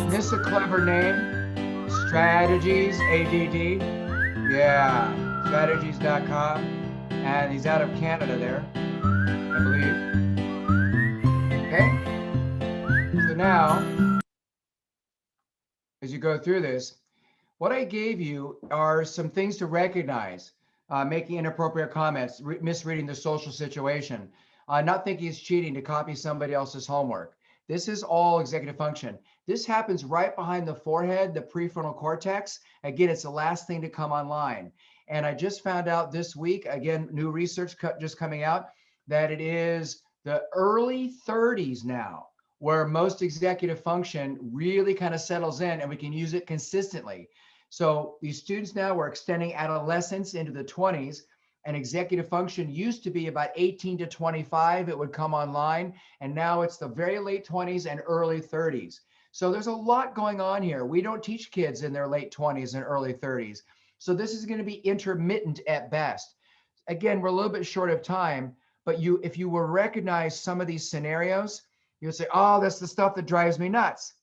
This is a clever name. Strategies, ADD. Yeah, strategies.com. And he's out of Canada there, I believe. Okay. So now, as you go through this, what I gave you are some things to recognize. Making inappropriate comments, misreading the social situation, not thinking it's cheating to copy somebody else's homework, This is all executive function. This happens right behind the forehead, the prefrontal cortex. Again, it's the last thing to come online. And I just found out this week, again, new research just coming out, that it is the early 30s now where most executive function really kind of settles in and we can use it consistently. So these students now, we're extending adolescence into the 20s, and executive function used to be about 18 to 25, it would come online. And now it's the very late 20s and early 30s. So there's a lot going on here. We don't teach kids in their late 20s and early 30s. So this is going to be intermittent at best. Again, we're a little bit short of time, but if you will recognize some of these scenarios, you would say, oh, that's the stuff that drives me nuts.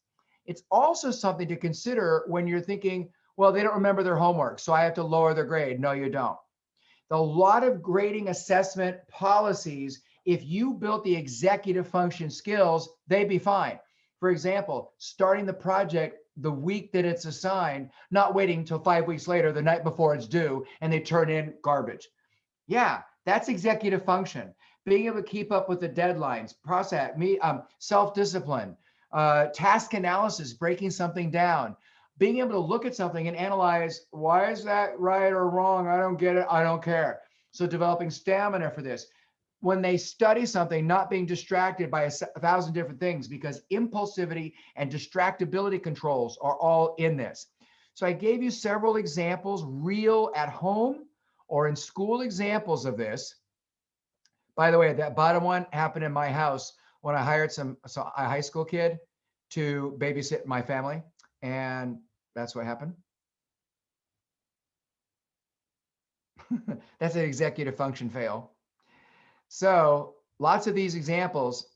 It's also something to consider when you're thinking, well, they don't remember their homework, so I have to lower their grade. No, you don't. A lot of grading assessment policies, if you built the executive function skills, they'd be fine. For example, starting the project the week that it's assigned, not waiting until 5 weeks later, the night before it's due, and they turn in garbage. Yeah, that's executive function. Being able to keep up with the deadlines, process, self-discipline, task analysis, breaking something down, being able to look at something and analyze, why is that right or wrong? I don't get it. I don't care. So developing stamina for this. When they study something, not being distracted by 1,000 different things, because impulsivity and distractibility controls are all in this. So I gave you several examples, real at home or in school examples of this. By the way, that bottom one happened in my house when I hired a high school kid to babysit my family. And that's what happened. That's an executive function fail. So lots of these examples.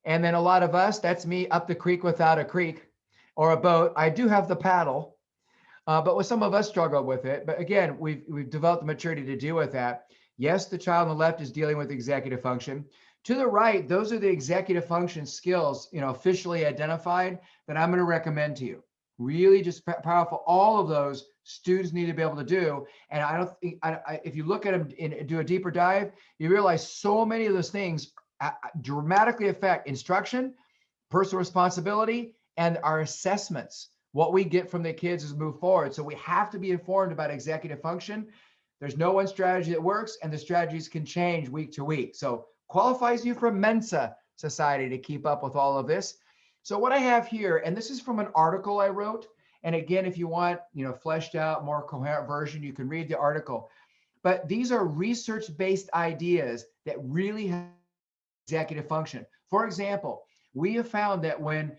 And then a lot of us, that's me up the creek without a creek or a boat. I do have the paddle, but with some of us struggle with it. But again, we've developed the maturity to deal with that. Yes, the child on the left is dealing with executive function. To the right, those are the executive function skills, officially identified that I'm going to recommend to you. Really just powerful. All of those students need to be able to do. And I don't think, if you look at them and do a deeper dive, you realize so many of those things dramatically affect instruction, personal responsibility, and our assessments, what we get from the kids as we move forward. So we have to be informed about executive function. There's no one strategy that works, and the strategies can change week to week. So qualifies you for Mensa Society to keep up with all of this. So what I have here, and this is from an article I wrote. And again, if you want, fleshed out, more coherent version, you can read the article. But these are research-based ideas that really have executive function. For example, we have found that when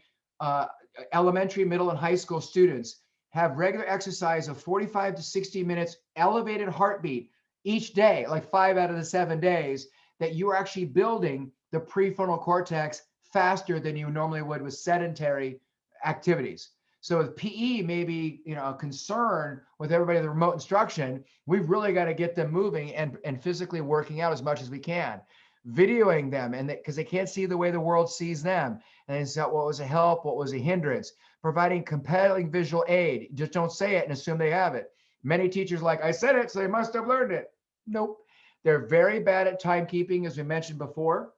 elementary, middle, and high school students have regular exercise of 45 to 60 minutes, elevated heartbeat each day, like 5 out of the 7 days, that you are actually building the prefrontal cortex faster than you normally would with sedentary activities. So with PE, maybe a concern with everybody in the remote instruction, we've really got to get them moving and physically working out as much as we can. Videoing them, and because they can't see the way the world sees them. And it's what was a help, what was a hindrance. Providing compelling visual aid. Just don't say it and assume they have it. Many teachers I said it, so they must have learned it. Nope. They're very bad at timekeeping, as we mentioned before.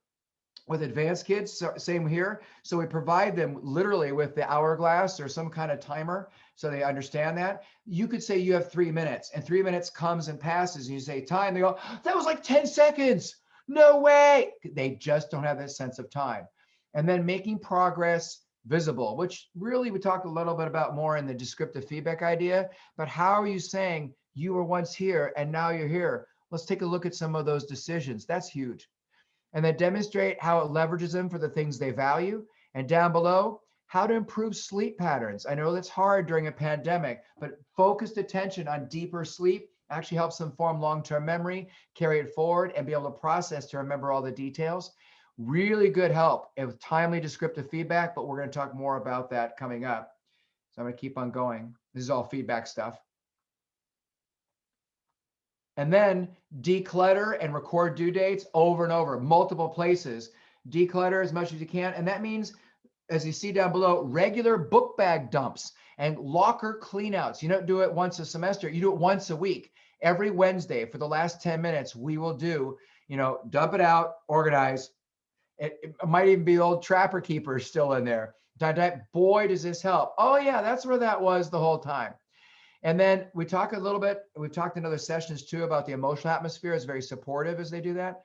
With advanced kids, same here. So we provide them literally with the hourglass or some kind of timer so they understand that. You could say you have 3 minutes, and 3 minutes comes and passes, and you say time. They go, that was like 10 seconds. No way. They just don't have that sense of time. And then making progress visible, which really we talked a little bit about more in the descriptive feedback idea. But how are you saying you were once here and now you're here? Let's take a look at some of those decisions. That's huge. And then demonstrate how it leverages them for the things they value. And down below, how to improve sleep patterns. I know that's hard during a pandemic, but focused attention on deeper sleep actually helps them form long-term memory, carry it forward, and be able to process to remember all the details. Really good help with timely descriptive feedback, but we're going to talk more about that coming up. So I'm going to keep on going. This is all feedback stuff. And then declutter and record due dates over and over, multiple places. Declutter as much as you can. And that means, as you see down below, regular book bag dumps and locker cleanouts. You don't do it once a semester, you do it once a week. Every Wednesday for the last 10 minutes, we will do, dump it out, organize. It might even be the old trapper keeper still in there. Boy, does this help. Oh yeah, that's where that was the whole time. And then we talk a little bit, we've talked in other sessions too about the emotional atmosphere is very supportive as they do that.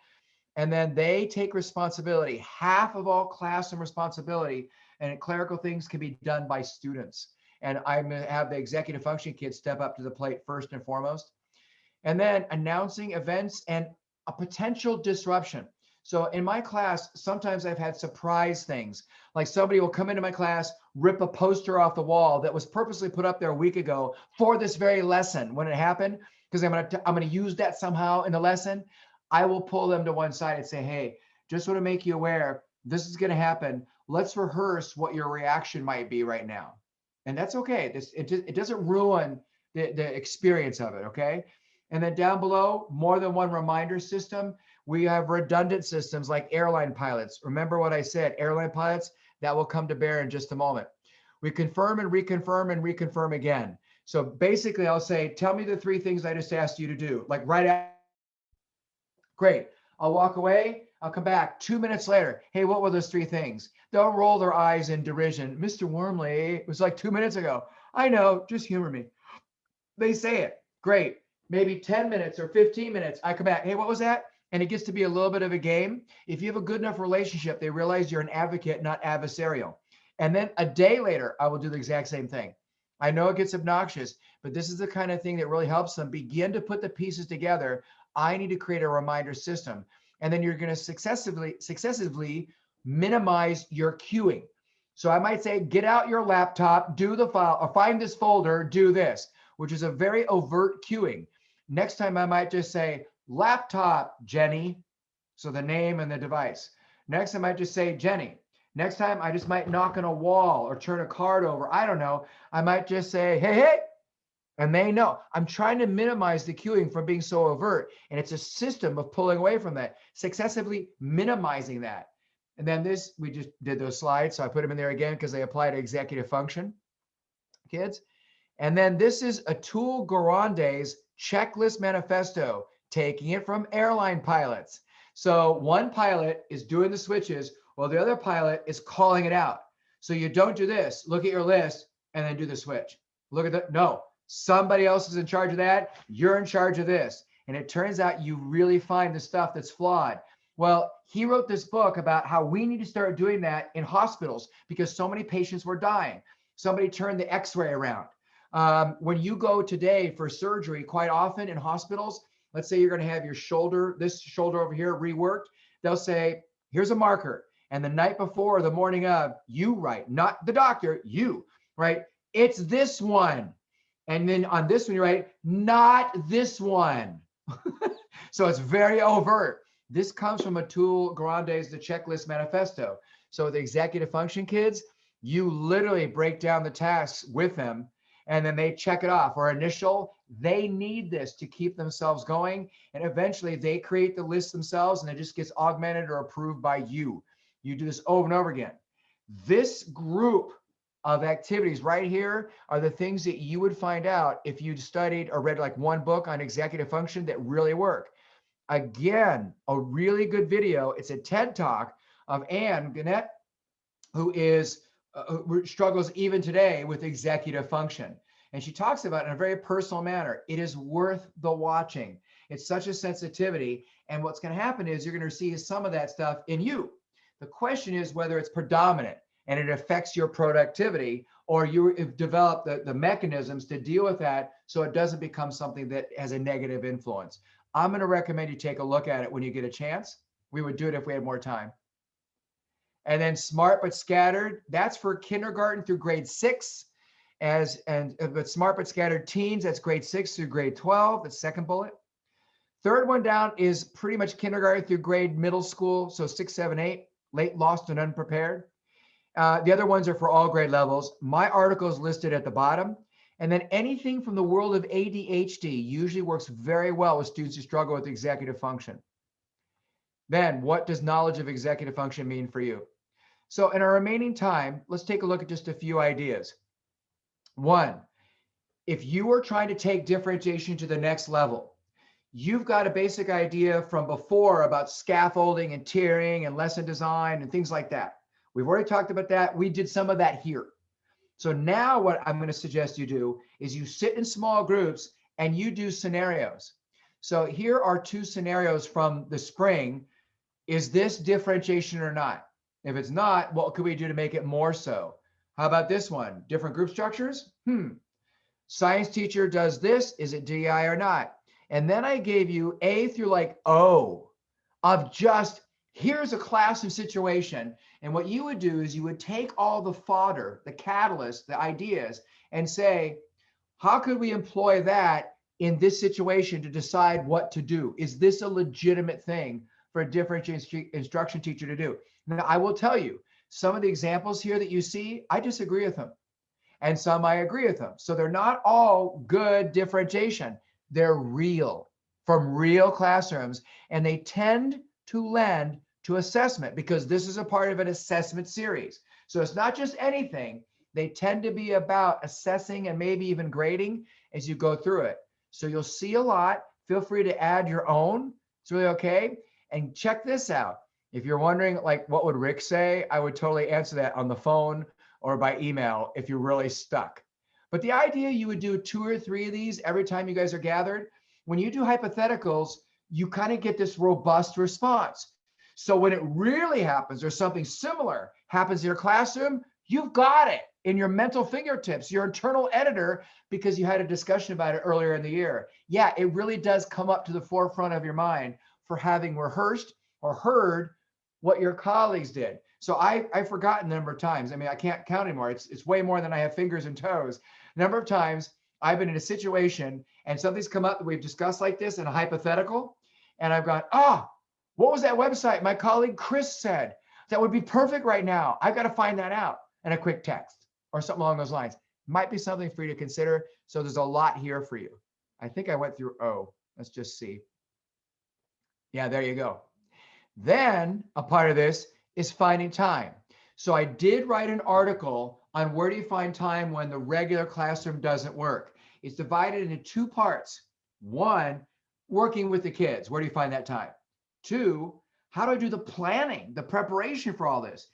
And then they take responsibility. Half of all classroom responsibility and clerical things can be done by students. And I'm going to have the executive function kids step up to the plate first and foremost. And then announcing events and a potential disruption. So in my class, sometimes I've had surprise things. Like somebody will come into my class, rip a poster off the wall that was purposely put up there a week ago for this very lesson when it happened, because I'm going to use that somehow in the lesson. I will pull them to one side and say, hey, just want to make you aware, this is going to happen. Let's rehearse what your reaction might be right now. And that's okay. It doesn't ruin the experience of it, okay? And then down below, more than one reminder system. We have redundant systems like airline pilots. Remember what I said, airline pilots, that will come to bear in just a moment. We confirm and reconfirm again. So basically I'll say, tell me the 3 things I just asked you to do. Like right after. Great. I'll walk away. I'll come back 2 minutes later. Hey, what were those 3 things? They'll roll their eyes in derision. Mr. Wormley, it was like 2 minutes ago. I know, just humor me. They say it. Great. Maybe 10 minutes or 15 minutes. I come back. Hey, what was that? And it gets to be a little bit of a game. If you have a good enough relationship, they realize you're an advocate, not adversarial. And then a day later, I will do the exact same thing. I know it gets obnoxious, but this is the kind of thing that really helps them begin to put the pieces together. I need to create a reminder system. And then you're going to successively minimize your queuing. So I might say, get out your laptop, do the file, or find this folder, do this, which is a very overt queuing. Next time I might just say, laptop, Jenny. So the name and the device. Next, I might just say, Jenny. Next time, I just might knock on a wall or turn a card over. I don't know. I might just say, hey, hey. And they know. I'm trying to minimize the queuing from being so overt. And it's a system of pulling away from that, successively minimizing that. And then this, we just did those slides. So I put them in there again because they apply to executive function, kids. And then this is Atul Gawande's checklist manifesto, taking it from airline pilots. So one pilot is doing the switches while the other pilot is calling it out. So you don't do this, look at your list and then do the switch. Look at that. No, somebody else is in charge of that. You're in charge of this. And it turns out you really find the stuff that's flawed. Well, he wrote this book about how we need to start doing that in hospitals because so many patients were dying. Somebody turned the x-ray around. When you go today for surgery, quite often in hospitals, let's say you're going to have your shoulder, this shoulder over here reworked. They'll say, here's a marker. And the night before or the morning of, you write, not the doctor, you, right? It's this one. And then on this one, you write, not this one. So it's very overt. This comes from Atul Gawande's The Checklist Manifesto. So the executive function kids, you literally break down the tasks with them and then they check it off or initial. They need this to keep themselves going. And eventually they create the list themselves and it just gets augmented or approved by you. You do this over and over again. This group of activities right here are the things that you would find out if you studied or read like one book on executive function that really work. Again, a really good video. It's a TED Talk of Anne Gannett, who struggles even today with executive function. And she talks about it in a very personal manner. It is worth the watching. It's such a sensitivity. And what's going to happen is you're going to see some of that stuff in you. The question is whether it's predominant and it affects your productivity or you've developed the mechanisms to deal with that so it doesn't become something that has a negative influence. I'm going to recommend you take a look at it when you get a chance. We would do it if we had more time. And then Smart But Scattered, that's for kindergarten through grade 6. But Smart But Scattered teens, that's grade 6 through grade 12, that's second bullet. Third one down is pretty much kindergarten through grade middle school, so 6, 7, 8, late, lost, and unprepared. The other ones are for all grade levels. My article is listed at the bottom. And then anything from the world of ADHD usually works very well with students who struggle with executive function. Then what does knowledge of executive function mean for you? So in our remaining time, let's take a look at just a few ideas. One, if you are trying to take differentiation to the next level, you've got a basic idea from before about scaffolding and tiering and lesson design and things like that. We've already talked about that. We did some of that here. So now what I'm going to suggest you do is you sit in small groups and you do scenarios. So here are 2 scenarios from the spring. Is this differentiation or not? If it's not, what could we do to make it more so? How about this one? Different group structures? Science teacher does this. Is it DI or not? And then I gave you A through like O of just, here's a classroom situation. And what you would do is you would take all the fodder, the catalyst, the ideas, and say, how could we employ that in this situation to decide what to do? Is this a legitimate thing for a differentiated instruction teacher to do? Now, I will tell you, some of the examples here that you see, I disagree with them. And some I agree with them. So they're not all good differentiation. They're real, from real classrooms. And they tend to lend to assessment because this is a part of an assessment series. So it's not just anything. They tend to be about assessing and maybe even grading as you go through it. So you'll see a lot. Feel free to add your own. It's really okay. And check this out. If you're wondering, like, what would Rick say? I would totally answer that on the phone or by email if you're really stuck. But the idea you would do 2 or 3 of these every time you guys are gathered. When you do hypotheticals, you kind of get this robust response. So when it really happens or something similar happens in your classroom, you've got it in your mental fingertips, your internal editor, because you had a discussion about it earlier in the year. Yeah, it really does come up to the forefront of your mind for having rehearsed or heard what your colleagues did. So I've forgotten a number of times. I mean, I can't count anymore. It's way more than I have fingers and toes. A number of times I've been in a situation and something's come up that we've discussed like this in a hypothetical. And I've gone, what was that website my colleague Chris said? That would be perfect right now. I've got to find that out. And a quick text or something along those lines. Might be something for you to consider. So there's a lot here for you. I think I went through O. Let's just see. Yeah, there you go. Then a part of this is finding time. So I did write an article on where do you find time when the regular classroom doesn't work. It's divided into 2 parts. 1, working with the kids. Where do you find that time? 2, how do I do the planning, the preparation for all this?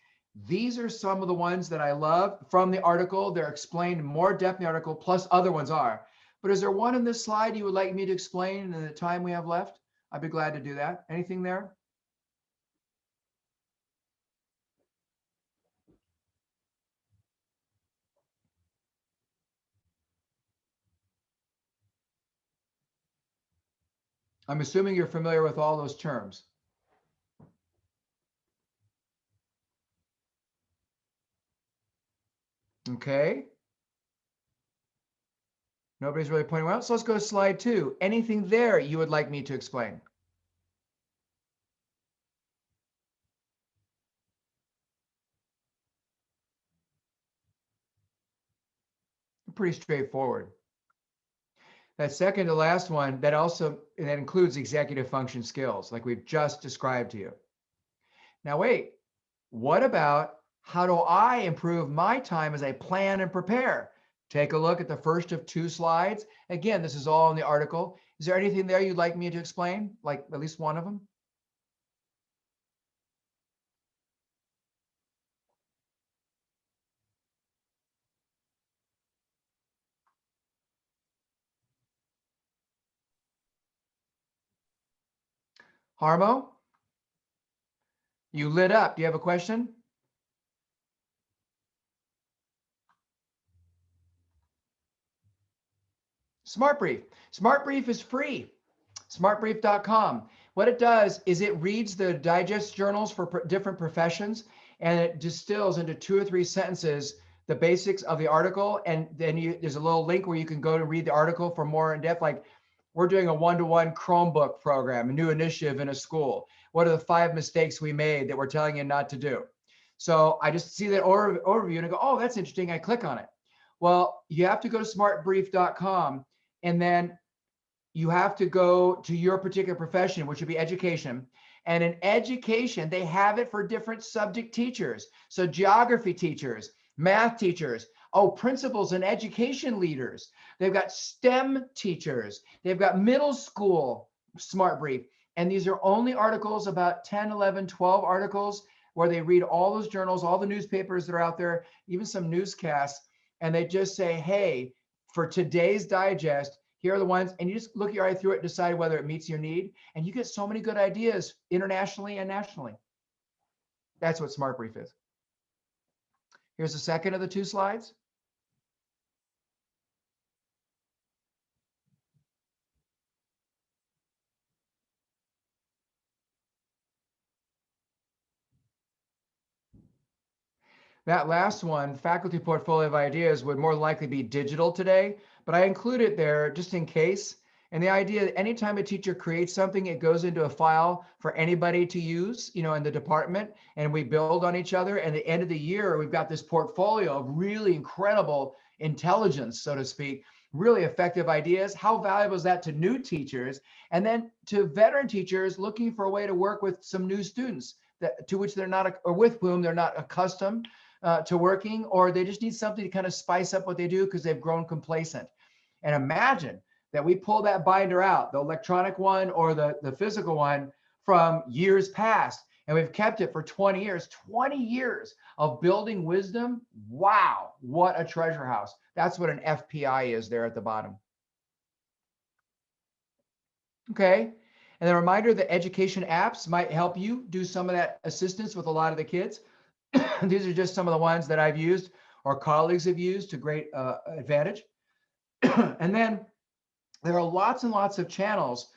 These are some of the ones that I love from the article. They're explained in more depth in the article, plus other ones are. But is there one in this slide you would like me to explain in the time we have left? I'd be glad to do that. Anything there? I'm assuming you're familiar with all those terms. Okay. Nobody's really pointing out. So let's go to slide 2. Anything there you would like me to explain? Pretty straightforward. That second to last one, that includes executive function skills, like we've just described to you. Now wait, what about how do I improve my time as I plan and prepare? Take a look at the first of 2 slides. Again, this is all in the article. Is there anything there you'd like me to explain? Like at least one of them? Harmo? You lit up. Do you have a question? SmartBrief. SmartBrief is free. Smartbrief.com. What it does is it reads the digest journals for different professions, and it distills into 2 or 3 sentences the basics of the article. And then there's a little link where you can go to read the article for more in depth. Like we're doing a 1-to-1 Chromebook program, a new initiative in a school. What are the 5 mistakes we made that we're telling you not to do? So I just see that overview and I go, oh, that's interesting. I click on it. Well, you have to go to smartbrief.com, and then you have to go to your particular profession, which would be education. And in education, they have it for different subject teachers. So geography teachers, math teachers, principals and education leaders. They've got STEM teachers. They've got middle school Smart Brief. And these are only articles, about 10, 11, 12 articles, where they read all those journals, all the newspapers that are out there, even some newscasts, and they just say, hey, for today's digest, here are the ones, and you just look your eye through it, decide whether it meets your need, and you get so many good ideas internationally and nationally. That's what Smart Brief is. Here's the second of the 2 slides. That last one, faculty portfolio of ideas, would more likely be digital today, but I include it there just in case. And the idea that anytime a teacher creates something, it goes into a file for anybody to use, in the department, and we build on each other. And at the end of the year, we've got this portfolio of really incredible intelligence, so to speak, really effective ideas. How valuable is that to new teachers? And then to veteran teachers looking for a way to work with some new students to which they're not, or with whom they're not accustomed to working, or they just need something to kind of spice up what they do because they've grown complacent. And imagine that we pull that binder out, the electronic one or the physical one, from years past, and we've kept it for 20 years, 20 years of building wisdom. Wow, what a treasure house. That's what an FPI is there at the bottom. Okay, and a reminder that education apps might help you do some of that assistance with a lot of the kids. These are just some of the ones that I've used or colleagues have used to great advantage. And then there are lots and lots of channels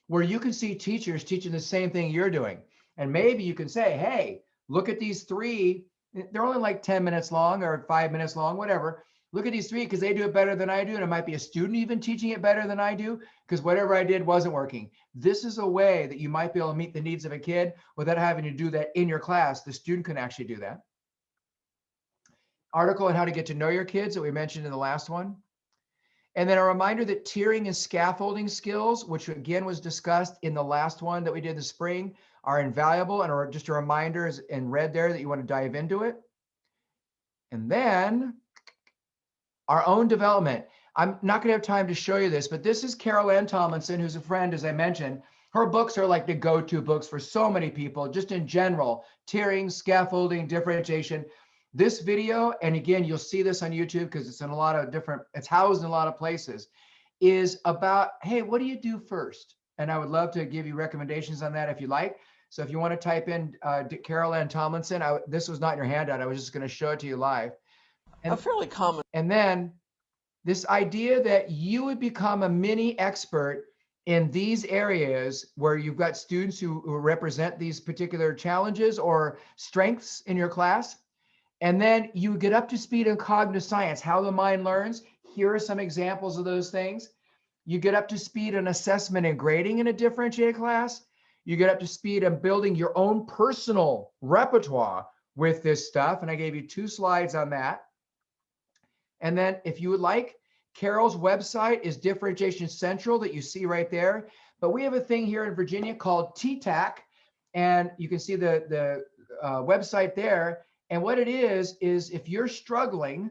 where you can see teachers teaching the same thing you're doing. And maybe you can say, hey, look at these 3. They're only like 10 minutes long or 5 minutes long, whatever. Look at these 3 because they do it better than I do. And it might be a student even teaching it better than I do because whatever I did wasn't working. This is a way that you might be able to meet the needs of a kid without having to do that in your class. The student can actually do that. Article on how to get to know your kids that we mentioned in the last one. And then a reminder that tiering and scaffolding skills, which again was discussed in the last one that we did this spring, are invaluable, and just a reminder is in red there that you want to dive into it. And then our own development. I'm not going to have time to show you this, but this is Carol Ann Tomlinson, who's a friend, as I mentioned. Her books are like the go-to books for so many people, just in general, tiering, scaffolding, differentiation. This video, and again, you'll see this on YouTube because it's in a lot of different, it's housed in a lot of places, is about, hey, what do you do first? And I would love to give you recommendations on that if you like. So if you want to type in Carol Ann Tomlinson, this was not in your handout. I was just going to show it to you live. And, a fairly common. And then this idea that you would become a mini expert in these areas where you've got students who represent these particular challenges or strengths in your class. And then you get up to speed in cognitive science, how the mind learns. Here are some examples of those things. You get up to speed in assessment and grading in a differentiated class. You get up to speed in building your own personal repertoire with this stuff. And I gave you 2 slides on that. And then if you would like, Carol's website is Differentiation Central that you see right there. But we have a thing here in Virginia called TTAC. And you can see the website there. And what it is if you're struggling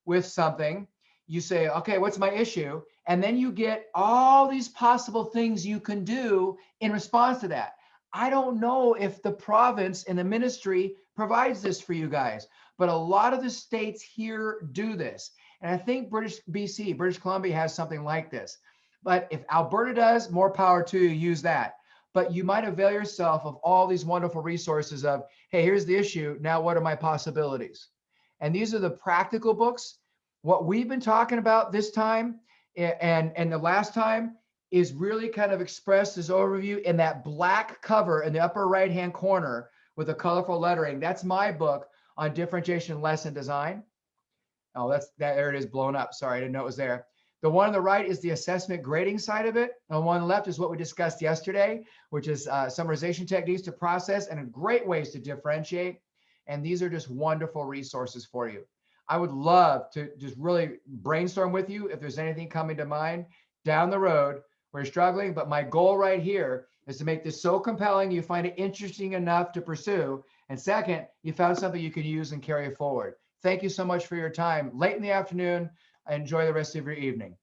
with something, you say, okay, what's my issue? And then you get all these possible things you can do in response to that. I don't know if the province and the ministry provides this for you guys, but a lot of the states here do this. And I think British Columbia has something like this. But if Alberta does, more power to you, use that. But you might avail yourself of all these wonderful resources of, hey, here's the issue. Now, what are my possibilities? And these are the practical books. What we've been talking about this time and the last time is really kind of expressed as overview in that black cover in the upper right-hand corner with the colorful lettering. That's my book on differentiation lesson design. Oh, there it is blown up. Sorry, I didn't know it was there. The one on the right is the assessment grading side of it. And the one on the left is what we discussed yesterday, which is summarization techniques to process and great ways to differentiate. And these are just wonderful resources for you. I would love to just really brainstorm with you if there's anything coming to mind down the road where you're struggling. But my goal right here is to make this so compelling you find it interesting enough to pursue. And second, you found something you can use and carry forward. Thank you so much for your time. Late in the afternoon. Enjoy the rest of your evening.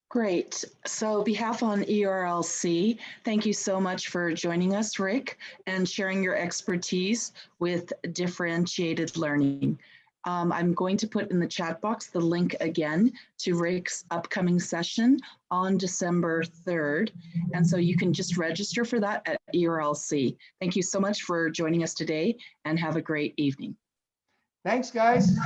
Great. So behalf on ERLC, thank you so much for joining us, Rick, and sharing your expertise with differentiated learning. I'm going to put in the chat box the link again to Rick's upcoming session on December 3rd. And so you can just register for that at ERLC. Thank you so much for joining us today and have a great evening. Thanks, guys.